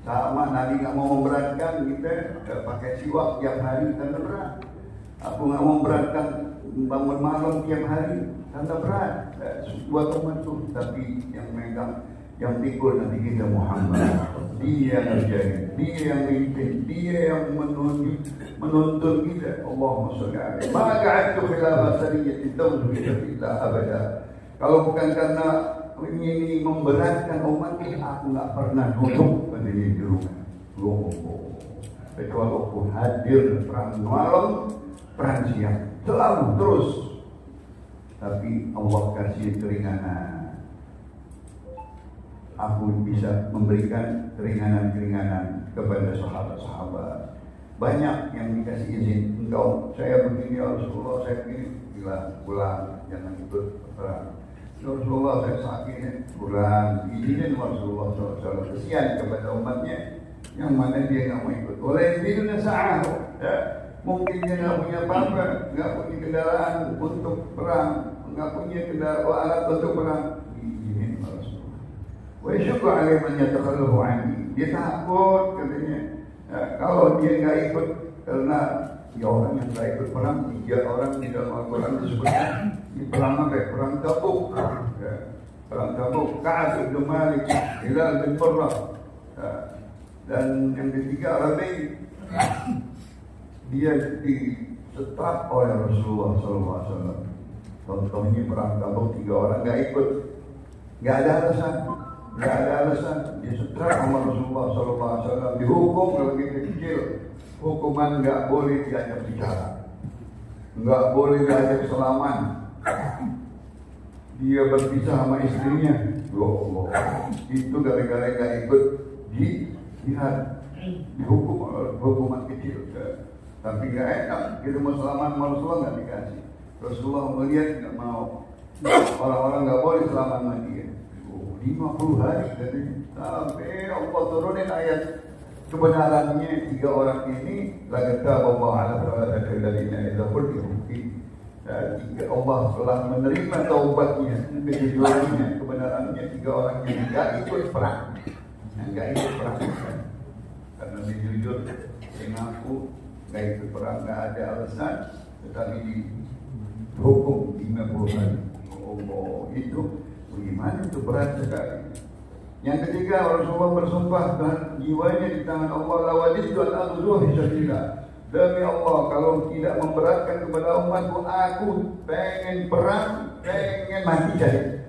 sama Nabi nggak mau memberatkan kita pakai siwak tiap hari tanda berat. Aku nggak mau memberatkan bangun malam tiap hari tanda berat. Buat umat itu, tapi yang megang, yang pikul Nabi kita Muhammad. Dia yang ngerjain, dia yang mimpin, dia yang menuntun kita. Allahumma sholli alaihi. Maka a'tu khilafah sariyati tawzu fisabilillah abada. Kalau bukan karena ini memberatkan umat ini, aku nggak pernah duduk berdiri di rumah. Kecuali aku hadir perang malam, perang siang, selalu terus. Tapi Allah kasih keringanan. Aku bisa memberikan keringanan-keringanan kepada sahabat-sahabat. Banyak yang dikasih izin, engkau saya begini ya Rasulullah, saya begini, pulang, jangan ikut perang. Ya Rasulullah saya sakit, pulang, izinin Rasulullah SAW. Kesian kepada umatnya yang mana dia nggak mau ikut. Oleh itu sa'ah, ya. Mungkin dia nggak punya apa-apa, nggak punya kendaraan untuk perang, nggak punya kendaraan alat untuk perang, izinin Rasulullah. Wa syukur alaihi man yatakhallafu anni. Dia takut katanya. Ya, kalau dia nggak ikut karena ya orang yang nggak ikut perang, 3 orang di dalam Al-Quran disebutkan di perang apa? Perang Tabuk. Ya, perang Tabuk. Ka'ab bin Malik, Hilal bin Murrah. Ya, dan yang ketiga Rabi, dia ditetap oleh Rasulullah SAW. Contohnya perang Tabuk 3 orang nggak ikut, nggak ada alasan, disetrak sama Rasulullah SAW, dihukum kalau kita kecil, hukuman nggak boleh diajak bicara, nggak boleh diajak salaman, dia berpisah sama istrinya, ya Allah, itu gara-gara nggak ikut jihad, dihukum hukuman kecil, tapi nggak enak, kita mau salaman sama Rasulullah nggak dikasih, Rasulullah melihat nggak mau, orang-orang nggak boleh salaman sama dia. 50 hari katanya, sampai Allah turunin ayat kebenarannya 3 orang ini lagata Allah ala faradaka alladziina idza qultum Allah telah menerima taubatnya, kejujurannya, kebenarannya 3 orang yang enggak ikut perang, karena dia jujur, dia ngaku enggak ikut perang, enggak ada alasan, tetapi dihukum 50 hari. Allah itu bagaimana itu berat sekali. Yang ketiga, Rasulullah bersumpah dan jiwanya di tangan Allah, la wajidtu an aghzuwa fi sabilillah. Demi Allah, kalau tidak memberatkan kepada umatku, aku pengen perang, pengen mati syahid.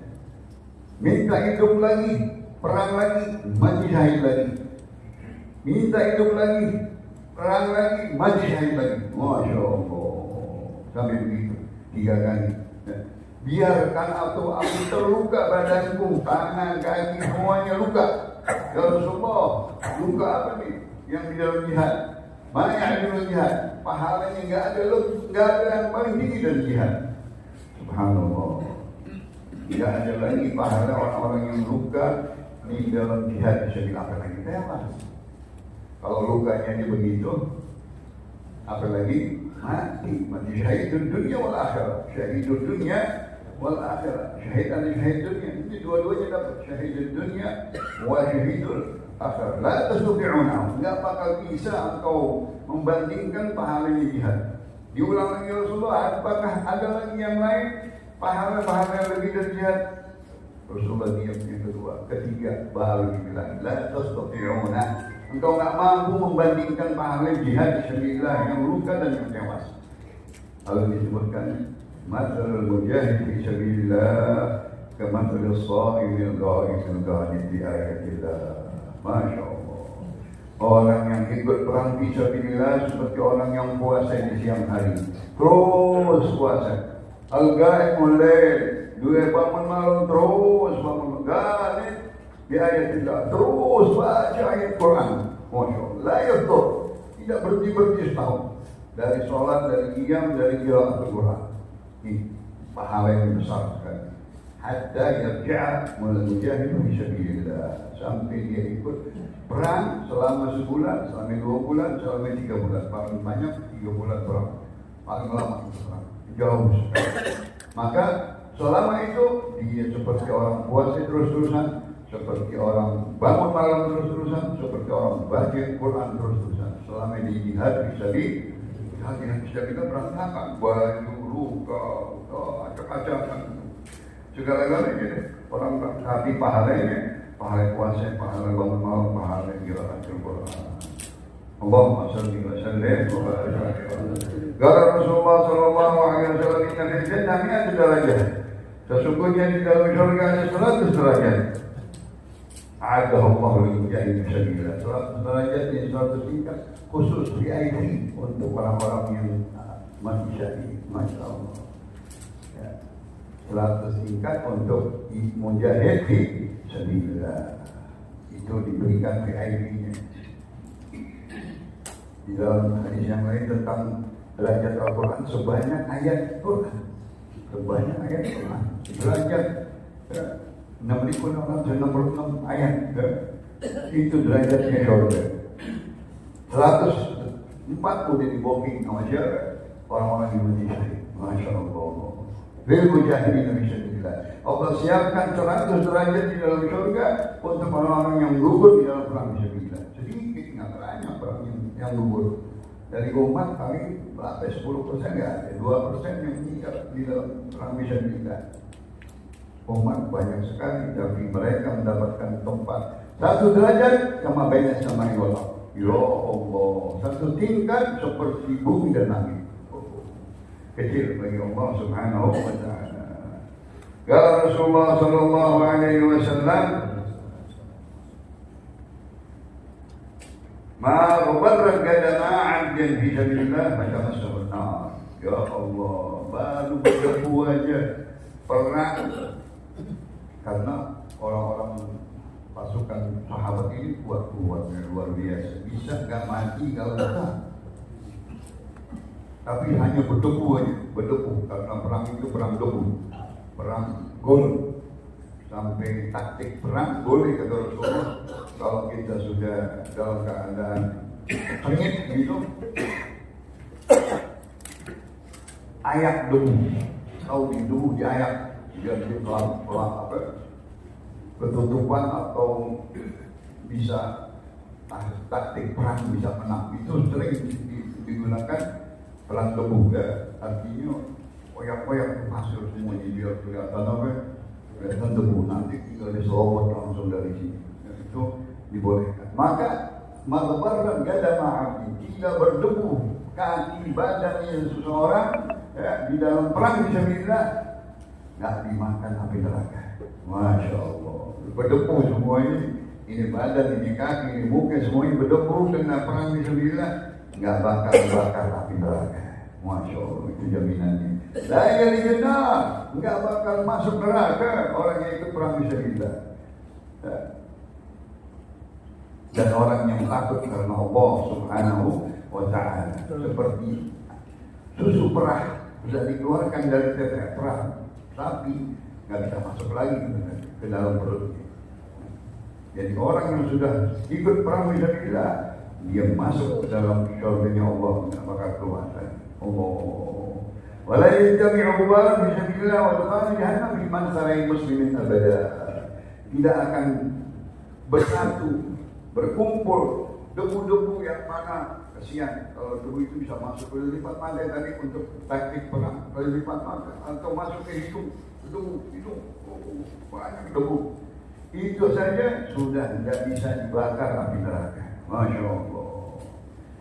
Minta hidup lagi, perang lagi, mati syahid lagi. Minta hidup lagi, perang lagi, mati syahid lagi. Masya Allah. Sampai begitu 3 kali. Biarkan aku terluka badanku, tangan, kaki, semuanya luka. Ya Rasulullah, luka apa nih yang di dalam jihad? Mana yang di dalam jihad? Pahalanya nggak ada yang paling tinggi dari jihad. Subhanallah. Tidak ada lagi pahala orang-orang yang luka di dalam jihad fisabilillah, apalagi tewas. Kalau lukanya ini begitu, apalagi mati syahidul dunia wal akhirah, syahidul dunia wal akhirah, syahid dunia, ini dua-duanya dapat, syahidul dunia wa syahidul akhirah. La tasbi'una, enggak bakal bisa engkau membandingkan pahalanya jihad. Diulang lagi Rasulullah, apakah ada lagi yang lain pahala-pahala yang lebih dari jihad? Rasulullah diam yang kedua, ketiga baru dibilang la tasbi'una, engkau enggak mampu membandingkan pahala jihad fisabilillah yang luka dan yang tewas. Lalu disebutkan mathalul mujahid fi sabilillah kamathalil sha'imil qa'imil qa'id fi ayatillah. Masya Allah. Orang yang ikut perang fi sabilillah seperti orang yang puasa di siang hari, terus puasa. Al-qa'imul lail, dia bangun malam terus bangun, ghalib di ayatillah, terus baca ayat Quran. Masya Allah. La yadur, tidak berhenti setahun. Dari sholat, dari qiyam, dari qiraatul Quran. Ini pahala yang besar sekali. Hatta yarji'a mujahid fi sabilillah, sampai dia ikut perang selama sebulan, selama 2 bulan, selama 3 bulan. Paling banyak 3 bulan perang, paling lama perang, jauh sekali. Maka selama itu dia seperti orang puasa terus-terusan, seperti orang bangun malam terus-terusan, seperti orang baca Quran terus-terusan. Selama di jihad bisa kita berantakan, baju, luka, acak-acakan, segala-galanya. Orang tapi pahalanya, pahala puasa, pahala bangun malam, pahala qiraatul Quran. Allahumma shalli wa sallim wa barik alaihi. Kata Rasulullah sallallahu alaihi wasallam, inna fil jannah mi'atu darajah. Sesungguhnya di dalam surga ada 100 derajat. A'adahu Allah lil mujahidin sabilillah. 100 derajat ini 100 tingkat khusus VIP untuk orang-orang yang mati syahid. Masya Allah. Ya. 100 tingkat untuk mujahid fi sabilillah. Itu diberikan VIP-nya. Di dalam hadis yang lain tentang derajat Al-Quran sebanyak ayat Quran. Sebanyak ayat Quran. Derajat 6.666 ayat. Itu derajatnya surga. 140 di booking sama siapa? Orang-orang di Indonesia. Masya Allah. Bil mujahidin fi sabilillah. Allah siapkan 100 derajat di dalam surga untuk orang-orang yang gugur di dalam perang fi sabilillah. Sedikit nggak banyak perang yang gugur. Dari umat paling berapa 10% nggak ada, 2% yang meninggal di dalam perang fi sabilillah. Umat banyak sekali, tapi mereka mendapatkan tempat 1 derajat sama banyak sama Allah. Ya Allah, 1 tingkat seperti bumi dan langit. Kecil bagi Allah Subhanahu wa ta'ala. Kata Rasulullah sallallahu alaihi wasallam, "Ma ghabarra qadama 'abdin fi sabilillah fatamassahu an-nar." Ya Allah, baru berdebu aja perang. Karena orang-orang pasukan sahabat ini kuat-kuat luar biasa. Bisa gak mati kalau tak. Tapi hanya berdebu aja, berdebu. Karena perang itu perang debu, perang gol. Sampai taktik perang boleh kata Rasulullah. Kalau kita sudah dalam keadaan sengit gitu, ayak debu, tahu di debu diayak, biar dia pelan apa, ketutupan atau bisa taktik perang bisa menang. Itu sering digunakan. Perang debu ya, artinya koyak-koyak pasir semua biar kelihatan apa? Kelihatan debu, nanti tinggal diserobot langsung dari sini. Ya, itu dibolehkan. Maka maghbarran qadama 'abdi, tidak berdebu kaki badannya seseorang ya, di dalam perang fisabilillah, nggak dimakan api neraka. Masya Allah, berdebu semuanya. Ini badan, ini kaki, ini muka, semuanya berdebu kena perang fisabilillah, nggak bakal bakar api neraka. Masya Allah, itu jaminannya. Saya di jannah, nggak bakal masuk neraka orang yang ikut perang fisabilillah. Ya. Dan orang yang takut karena Allah Subhanahu wa ta'ala, seperti susu perah sudah dikeluarkan dari tetek perah, tapi nggak bisa masuk lagi ke dalam perutnya. Jadi orang yang sudah ikut perang fisabilillah, dia masuk ke dalam syurganya Allah, tidak bakal keluar. Allah. Wala yattabi'u balan fisabilillah wa tuqanu jahannam fi mansarai muslimin abada. Tidak akan bersatu, berkumpul debu-debu yang mana kesian kalau debu itu bisa masuk ke lipat pandai tadi untuk taktik perang, ke lipat pandai atau masuk ke hidung, banyak debu. Itu saja sudah tidak bisa dibakar api neraka. Masya Allah.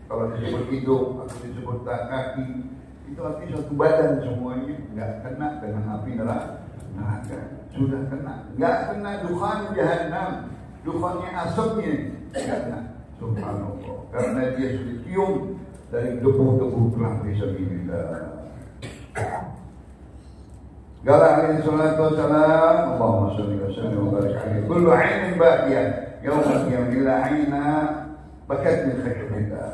Kalau disebut hidung atau disebut kaki, itu artinya satu badan semuanya nggak kena dengan api neraka. Sudah kena, nggak kena dukhan jahannam, dukhannya asapnya nggak kena. Subhanallah. Karena dia sudah cium dari debu-debu perang fisabilillah. Qala alaihi salatu wassalam, Allahumma shalli wa sallim wa barik alaihi. Kullu 'ainin baqiyah yawma illa 'aina bakat min khashyatillah.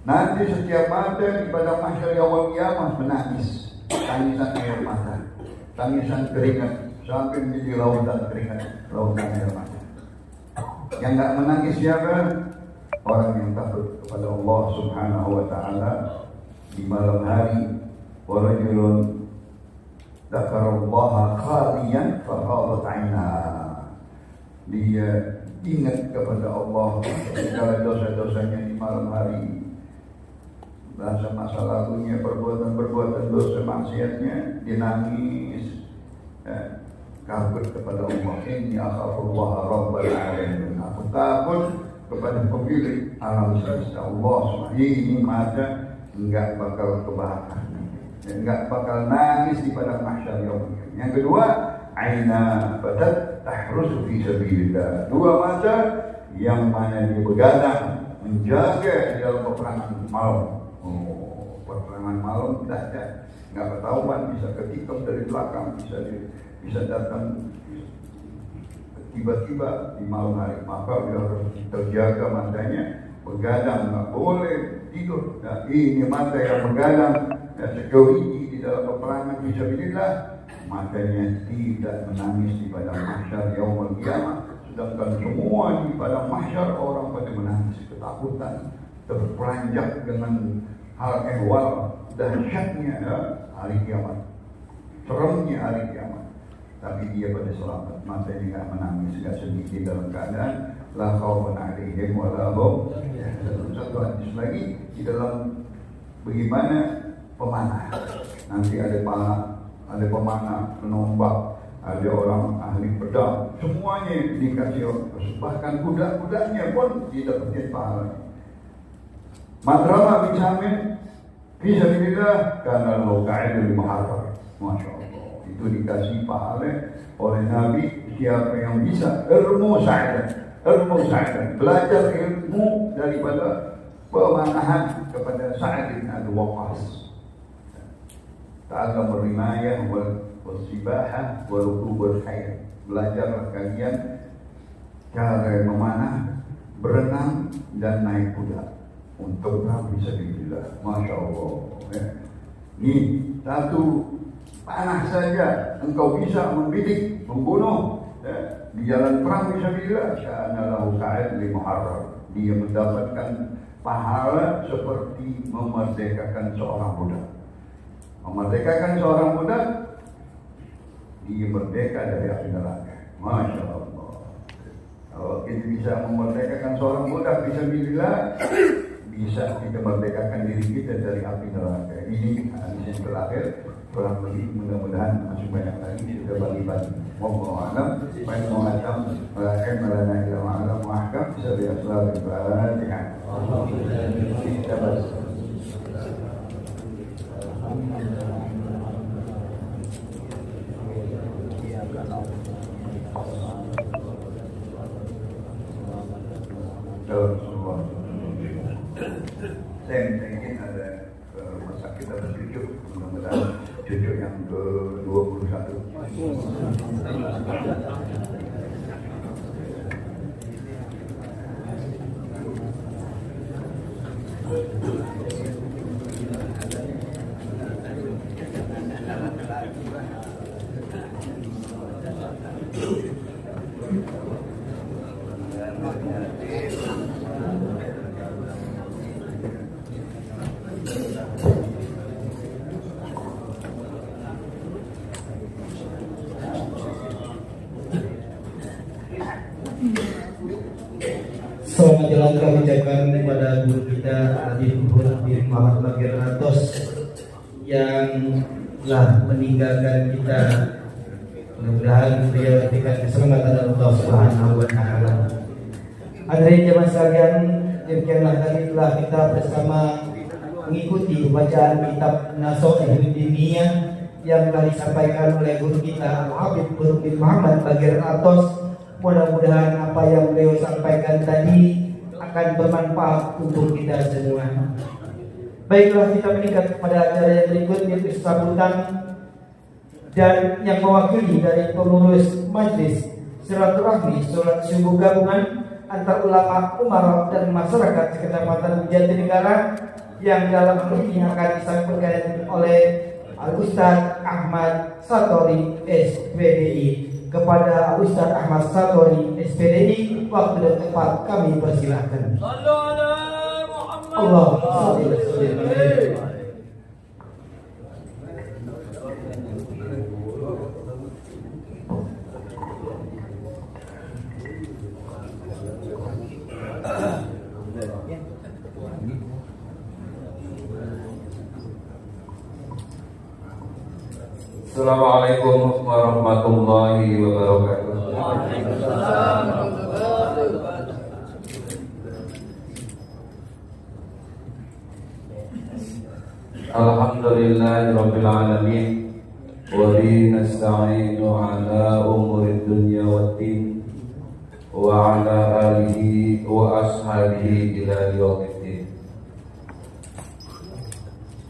Nanti setiap mata di padang mahsyar yaumul qiyamah menangis, tangisan air mata, tangisan keringat sampai menjadi lautan keringat, lautan air mata. Yang enggak menangis siapa? Orang yang takut kepada Allah Subhanahu wa ta'ala di malam hari. Wa rajulun dzakarallaha khaliyan fa fadat 'ainah. Dia ingat kepada Allah segala dosa-dosanya di malam hari. Bahasa masa lalunya, perbuatan-perbuatan dosa maksiatnya, dia nangis, takut kepada Allah. Inni akhafullaha rabbal alamin. Aku takut kepada pemilik alam semesta Allah. Ini mata enggak bakal kebakar, enggak bakal nangis di padang mahsyar yaumul qiyamah. Yang kedua, aina batat tahrusu fi sabilillah. Dua mata yang mana dia begadang menjaga di dalam peperangan malam. Peperangan malam tidak ada, nggak ketahuan, bisa ketikam dari belakang, bisa datang tiba-tiba di malam hari. Maka dia harus terjaga matanya begadang nggak boleh tidur. Nah, ini mata yang begadang security di dalam peperangan fisabilillah, matanya tidak menangis di padang mahsyar yaumul qiyamah, sedangkan semua di padang mahsyar orang pada menangis ketakutan, terperanjak dengan hal ehwal dahsyatnya hari kiamat, seremnya hari kiamat. Tapi dia pada selamat, matanya nggak menangis, nggak sedih di dalam keadaan la khaufun alaihim wa la hum yahzanun. Satu hadis lagi di dalam bagaimana pemanah. Nanti ada pemanah, penombak, ada orang ahli pedang, semuanya dikasih, bahkan kuda-kudanya pun didapetin pahala. Madrama bisamin fisabilillah karena lahu ka'idul muharrar. Masya Allah, itu dikasih pahala oleh Nabi. Siapa yang bisa ilmu sa'adan, belajar ilmu daripada pemanahan kepada Sa'ad bin Abi Waqqas. Ta'allam rimayah wal sibahah wal rukubul khair. Belajarlah kalian cara memanah, berenang dan naik kuda untuk fisabilillah. Masya Allah. Ini satu panah saja engkau bisa membidik, membunuh di jalan perang fisabilillah. Kana lahu ka'id li muharrar. Dia mendapatkan pahala seperti memerdekakan seorang budak. Memerdekakan seorang budak, dia merdeka dari api neraka. Masya Allah. Kalau kita bisa memerdekakan seorang budak fisabilillah, bisa kita merdekakan diri kita dari api neraka. Ini hadis yang terakhir, kurang lebih mudah-mudahan masih banyak lagi kita bagi-bagi. Wallahu a'lam. Baik, mu'atam walakin malana ila ma'alam wa'ahkam sabi aslal al-Fatihah. Kita bahas. Saya ingin ada rumah sakit atau cucu, mudah-mudahan cucu yang ke-21. Selamat jalan kami ucapkan kepada guru kita Habib Muhammad Bagir Ratos yang telah meninggalkan kita. Mudah-mudahan beliau diberikan keselamatan Allah Subhanahu wa taala. Hadirin jemaah sekalian, demikianlah tadi telah kita bersama mengikuti bacaan kitab Nasha'ihud Diniyah yang telah disampaikan oleh guru kita Habib Muhammad Bagir Ratos. Mudah-mudahan apa yang beliau sampaikan tadi akan bermanfaat untuk kita semua. Baiklah, kita meningkat kepada acara yang berikut, yaitu sambutan dan yang mewakili dari pengurus Majelis Silaturahmi Sholat Subuh Gabungan antar ulama, umara dan masyarakat Kecamatan Jatinegara yang dalam hal ini akan disampaikan oleh Al-Ustaz Ahmad Satori SPDI. Kepada Ustaz Ahmad Satori SPDI, waktu dan tempat kami persilahkan. Allah Assalamualaikum warahmatullahi wabarakatuh. Alhamdulillahirabbil alamin wa bihi nasta'inu ala umurid dunya waddin wa ala alihi wa ashabihi ila yaumiddin.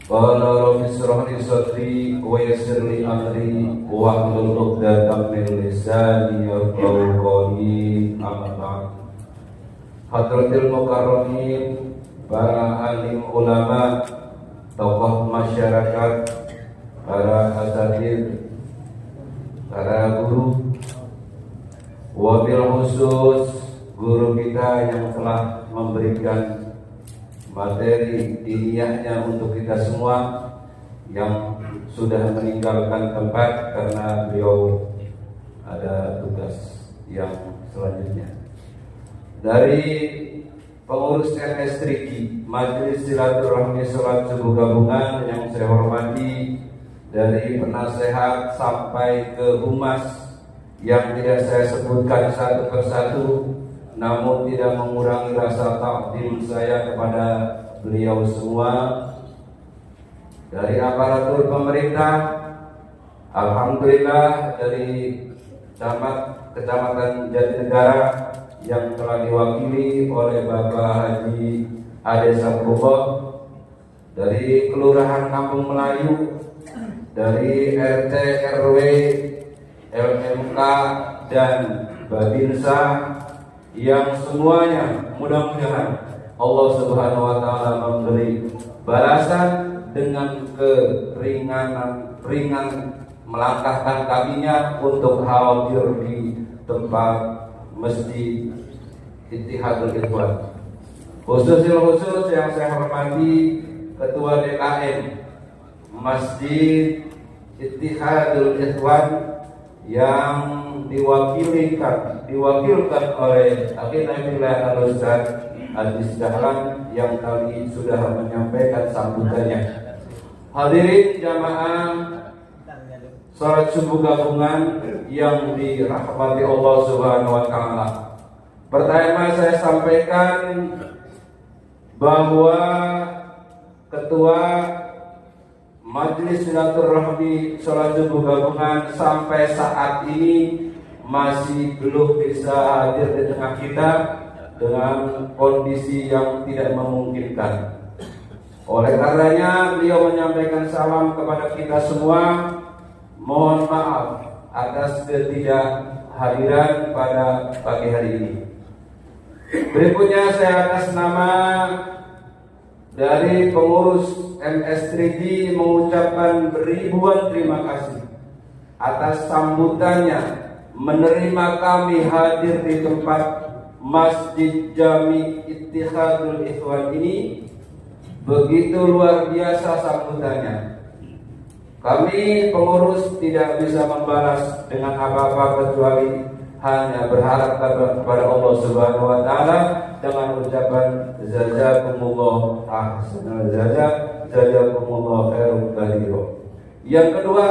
Qala rabbi ishrah li sadri wa yassir li amri wa hlul 'uqdatam min lisani yafqahu qawli. Amma ba'd. hadratil mukarramin, para alim ulama, tokoh masyarakat, para asatidz, para guru, wabil khusus guru kita yang telah memberikan materi ilmiahnya untuk kita semua yang sudah meninggalkan tempat karena beliau ada tugas yang selanjutnya. Dari pengurus MS3 Majelis Silaturahmi Salat Subuh Gabungan yang saya hormati, dari penasehat sampai ke humas yang tidak saya sebutkan satu persatu, namun tidak mengurangi rasa takdim saya kepada beliau semua. Dari aparatur pemerintah, alhamdulillah dari Kecamatan Jatinegara yang telah diwakili oleh Bapak Haji Ade Saprubo, dari Kelurahan Kampung Melayu, dari RT RW, LMK dan Babinsa, yang semuanya mudah-mudahan Allah Subhanahu wa taala memberi balasan dengan ringan melangkahkan kakinya untuk hadir di tempat Masjid Ittihadul Ikhwan. Khusus yang saya hormati Ketua DKM Masjid Ittihadul Ikhwan yang diwakilkan oleh Akhirullah Al-Ustaz Hadis Dahlan yang tadi sudah menyampaikan sambutannya. Hadirin jamaah salat subuh gabungan yang dirahmati Allah Subhanahu wa taala. Pertama saya sampaikan bahwa Ketua Majelis Silaturahmi Salat Subuh Gabungan sampai saat ini masih belum bisa hadir di tengah kita dengan kondisi yang tidak memungkinkan. Oleh karenanya beliau menyampaikan salam kepada kita semua. Mohon maaf atas ketidakhadiran pada pagi hari ini. Berikutnya saya atas nama dari pengurus MS3 mengucapkan beribuan terima kasih atas sambutannya menerima kami hadir di tempat Masjid Jami Ittihadul Ikhwan ini. Begitu luar biasa sambutannya. Kami pengurus tidak bisa membalas dengan apa-apa kecuali hanya berharap kepada Allah Subhanahu wa taala dengan ucapan jazakumullah ahsanal jazakumullah khairul katsira. Yang kedua,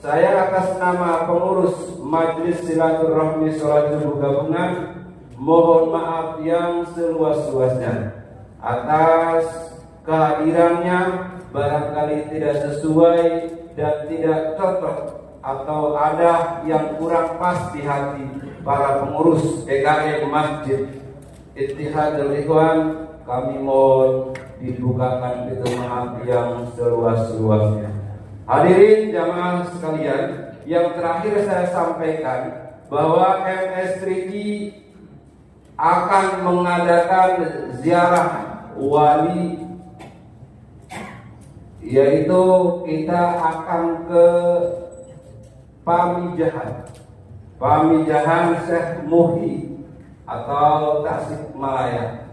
saya atas nama pengurus Majelis Silaturahmi Salat Subuh Gabungan mohon maaf yang seluas-luasnya atas kehadirannya barangkali tidak sesuai dan tidak cocok atau ada yang kurang pas di hati para pengurus DKM Masjid Ittihadul Ikhwan. Kami mohon dibukakan pintu maaf yang seluas-luasnya. Hadirin jamaah sekalian, yang terakhir saya sampaikan bahwa MS3 akan mengadakan ziarah wali, yaitu kita akan ke Pamijahan Syekh Muhi atau Tasikmalaya.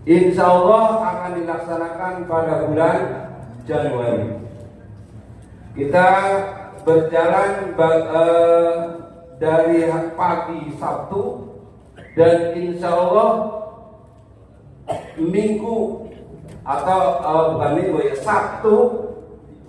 Insya Allah akan dilaksanakan pada bulan Januari. Kita berjalan dari pagi Sabtu dan insya Allah Minggu atau bukan Minggu ya, Sabtu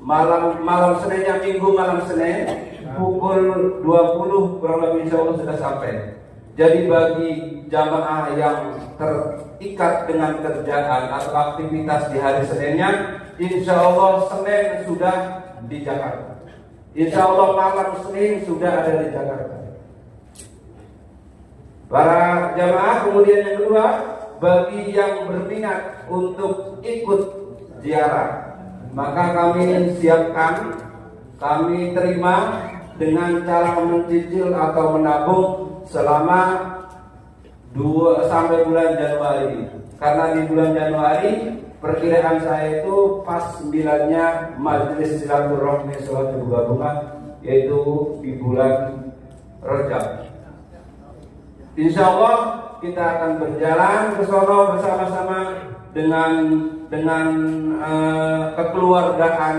malam Seninnya, Minggu malam Senin pukul 20 kurang lebih insya Allah sudah sampai. Jadi bagi jamaah yang terikat dengan kerjaan atau aktivitas di hari Seninnya, insya Allah Senin sudah di Jakarta. Insya Allah malam Senin sudah ada di Jakarta. Para jamaah, kemudian yang kedua, bagi yang berminat untuk ikut ziarah, maka kami siapkan, kami terima dengan cara mencicil atau menabung selama sampai bulan Januari. Karena di bulan Januari perkiraan saya itu pas 9-nya Majelis Silaturahmi Sholatul Gabungan, yaitu di bulan Rajab. Insya Allah kita akan berjalan ke Solo bersama-sama dengan kekeluargaan,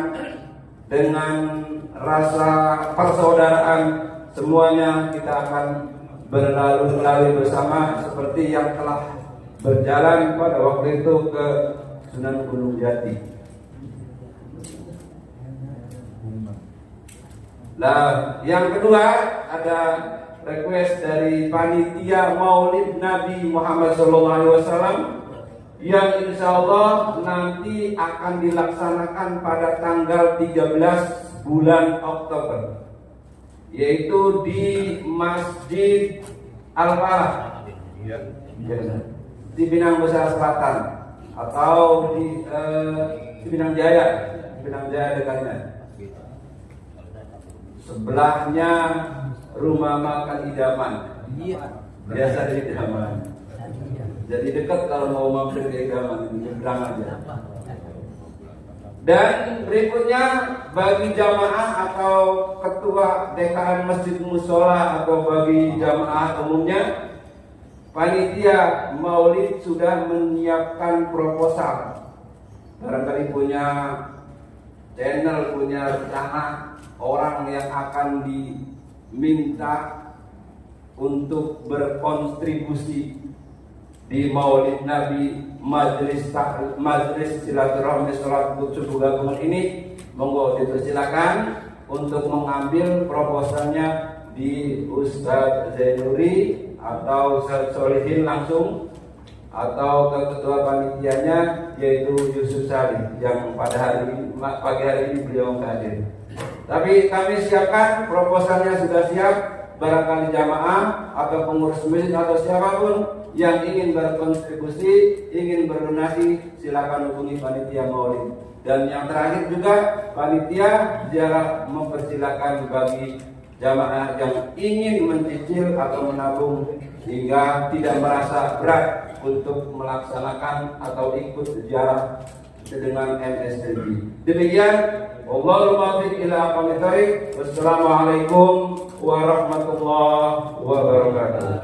dengan rasa persaudaraan, semuanya kita akan berlalu bersama seperti yang telah berjalan pada waktu itu ke Sunan Gunung Jati. Nah, yang kedua ada request dari panitia Maulid Nabi Muhammad SAW yang insya Allah nanti akan dilaksanakan pada tanggal 13 bulan Oktober, yaitu di Masjid Al-Falah di Pinang Besar Selatan atau di Pinang Jaya dekatnya. Sebelahnya rumah makan idaman, biasa di idaman. Jadi dekat kalau mau mampir ke idaman, nyebrang aja. Dan berikutnya bagi jamaah atau ketua DKM Masjid Musola atau bagi jamaah umumnya, panitia Maulid sudah menyiapkan proposal. Barangkali punya channel, punya rencana orang yang akan diminta untuk berkontribusi di Maulid Nabi Majelis Silaturahmi Sholatul Gabungan ini. Monggo dipersilakan untuk mengambil proposalnya di Ustadz Zainuri atau Ustadz Solihin langsung, atau ke ketua panitianya yaitu Yusuf Salih yang pada pagi hari ini beliau hadir. Tapi kami siapkan proposalnya, sudah siap. Barangkali jamaah atau pengurus masjid atau siapapun yang ingin berkontribusi, ingin berdonasi, silakan hubungi panitia Maulid. Dan yang terakhir juga panitia jarak mempersilakan bagi jamaah yang ingin mencicil atau menabung hingga tidak merasa berat untuk melaksanakan atau ikut ziarah dengan MSTB. Demikian, Allahumma fiq ila aqwamit thariq. Wassalamualaikum warahmatullahi wabarakatuh.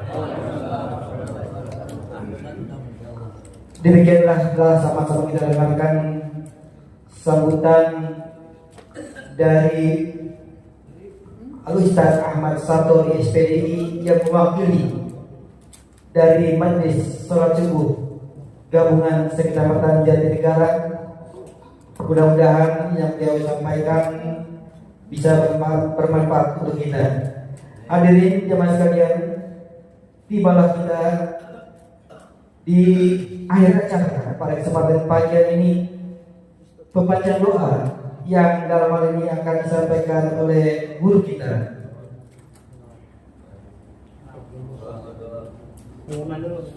Demikianlah telah sama-sama kita dengarkan sambutan dari Al-Ustaz Ahmad Satori SPDI yang mewakili dari Majelis Sholat Subuh Gabungan Sekecamatan Jatinegara. Mudah-mudahan yang beliau sampaikan bisa bermanfaat untuk kita. Hadirin jemaah sekalian, tibalah kita di akhir acara pada kesempatan pagi ini. Pembacaan doa yang dalam hal ini akan disampaikan oleh guru kita. Pengumuman dulu.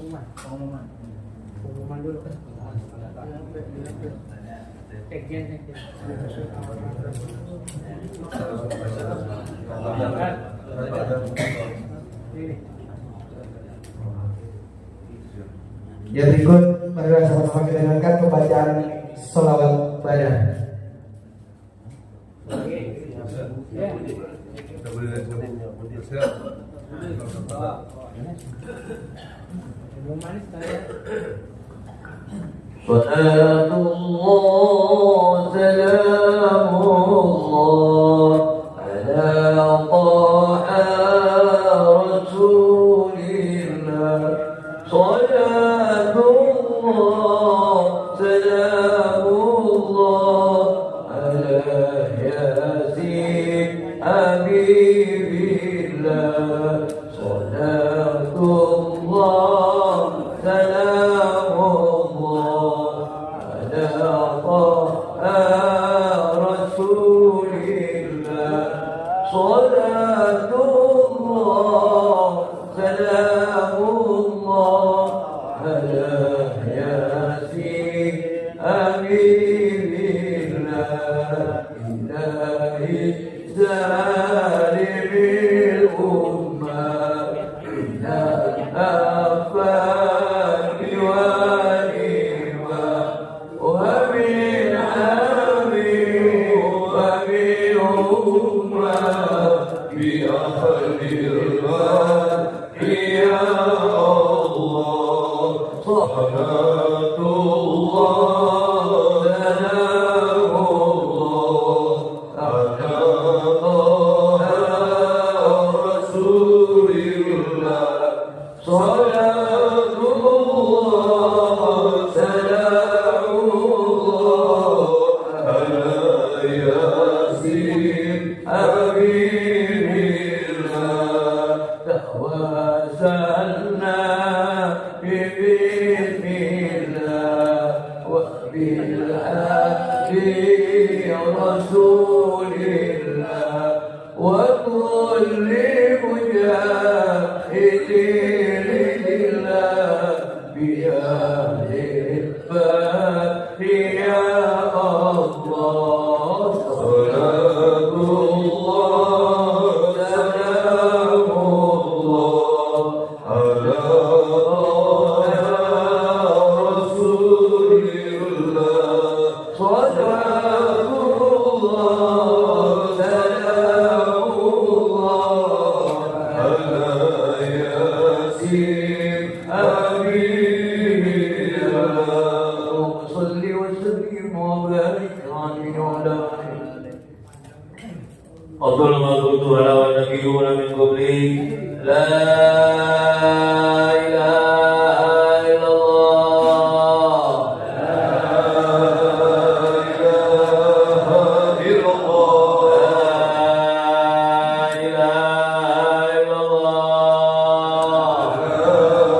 Ya, berikut marilah sama-sama kita dengarkan pembacaan sholawat badan. Salatullah salamullah ala taha rasulillah. Salatullah salamullah ala yasin habibillah. Salatullah salamullah Rasulillah. Salatullah salamullah ala yasin habibillah. Ilahi zalimil ummah, inna رسول الله وكل مجاهد لله بأهل الفتح يا الله صلاة الله سلام الله على رسول الله صلاة الله سلام الله على ياسين حبيب الله صل وسلم وبارك عليه وعلى أفضل ما قلت على والنبيون من قبلي لا إله إلا الله لا إله إلا الله لا إله إلا الله لا إله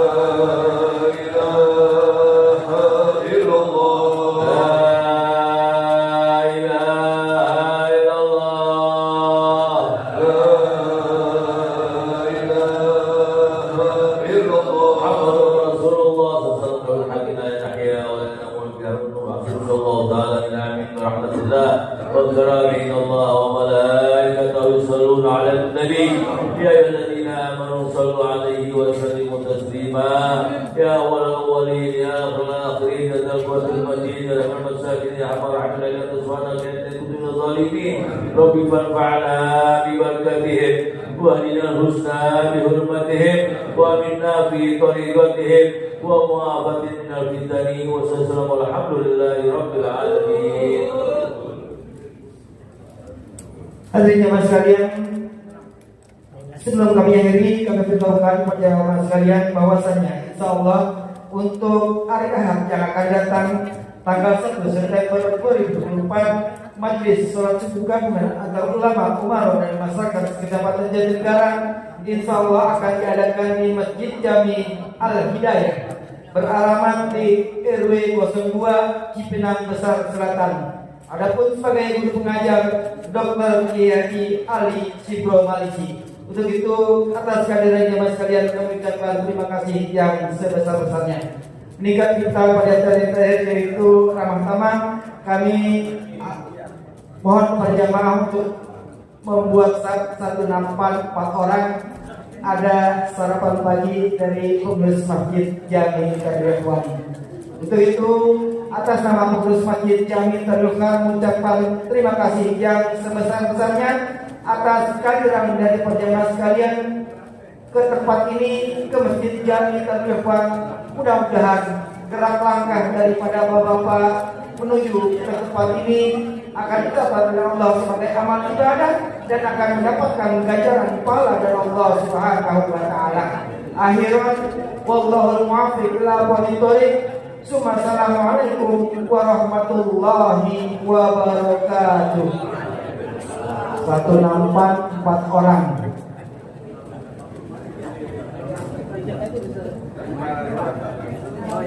إلا الله لا إله إلا الله لا إله إلا الله محمد رسول الله صلى الله عليه وسلم لا نحيا ولا نموت صلى الله تعالى من آمين برحمة الله والكرامة إن الله وملائكته يصلون على النبي يا أيها الذين آمنوا صلوا عليه وسلموا تسليما يا أول الأولين يا آخر الآخرين ذا القوة المتين يا رحم المساكين يا حمى رحمة الله سبحانك إنك كنت من الظالمين رب فانفعنا ببركتهم واهدنا الحسنى بحرمتهم وامنا في طريقتهم ومعافاة من الفتن والسلام والحمد لله رب العالمين. Hadirin jemaah sekalian, sebelum kami akhiri, kami beritahukan kepada jemaah sekalian bahwasanya insya Allah untuk hari Ahad yang akan datang tanggal 1 September 2024, Majelis Sholat Subuh Gabungan antara ulama, umaro dan masyarakat Kecamatan Jatinegara insya Allah akan diadakan di Masjid Jami Al-Hidayah beralamat di RW 02 Cipinang Besar Selatan. Adapun sebagai guru pengajar Dr. Kiai Ali Sibro Malisi. Untuk itu atas kehadiran jemaah sekalian kami ucapkan terima kasih yang sebesar-besarnya. Nikah kita pada hari terakhir yaitu ramah tamah, kami mohon berjamaah untuk membuat satu nampan 4 orang. Ada sarapan pagi dari pengurus Masjid Jami Tarifwan. Untuk itu atas nama pengurus Masjid Jami Tarifwan mengucapkan terima kasih yang sebesar-besarnya atas kehadiran dari perjamaah sekalian ke tempat ini, ke Masjid Jami Tarifwan. Mudah-mudahan gerak langkah daripada bapak-bapak menuju ke tempat ini akan dicatat oleh Allah sebagai amal ibadah dan akan mendapatkan ganjaran pahala dari Allah Subhanahu wa taala. Akhiran wallahul muwaffiq ila aqwamit thoriq. Assalamualaikum warahmatullahi wabarakatuh. Satu nampan 4 orang. Oh,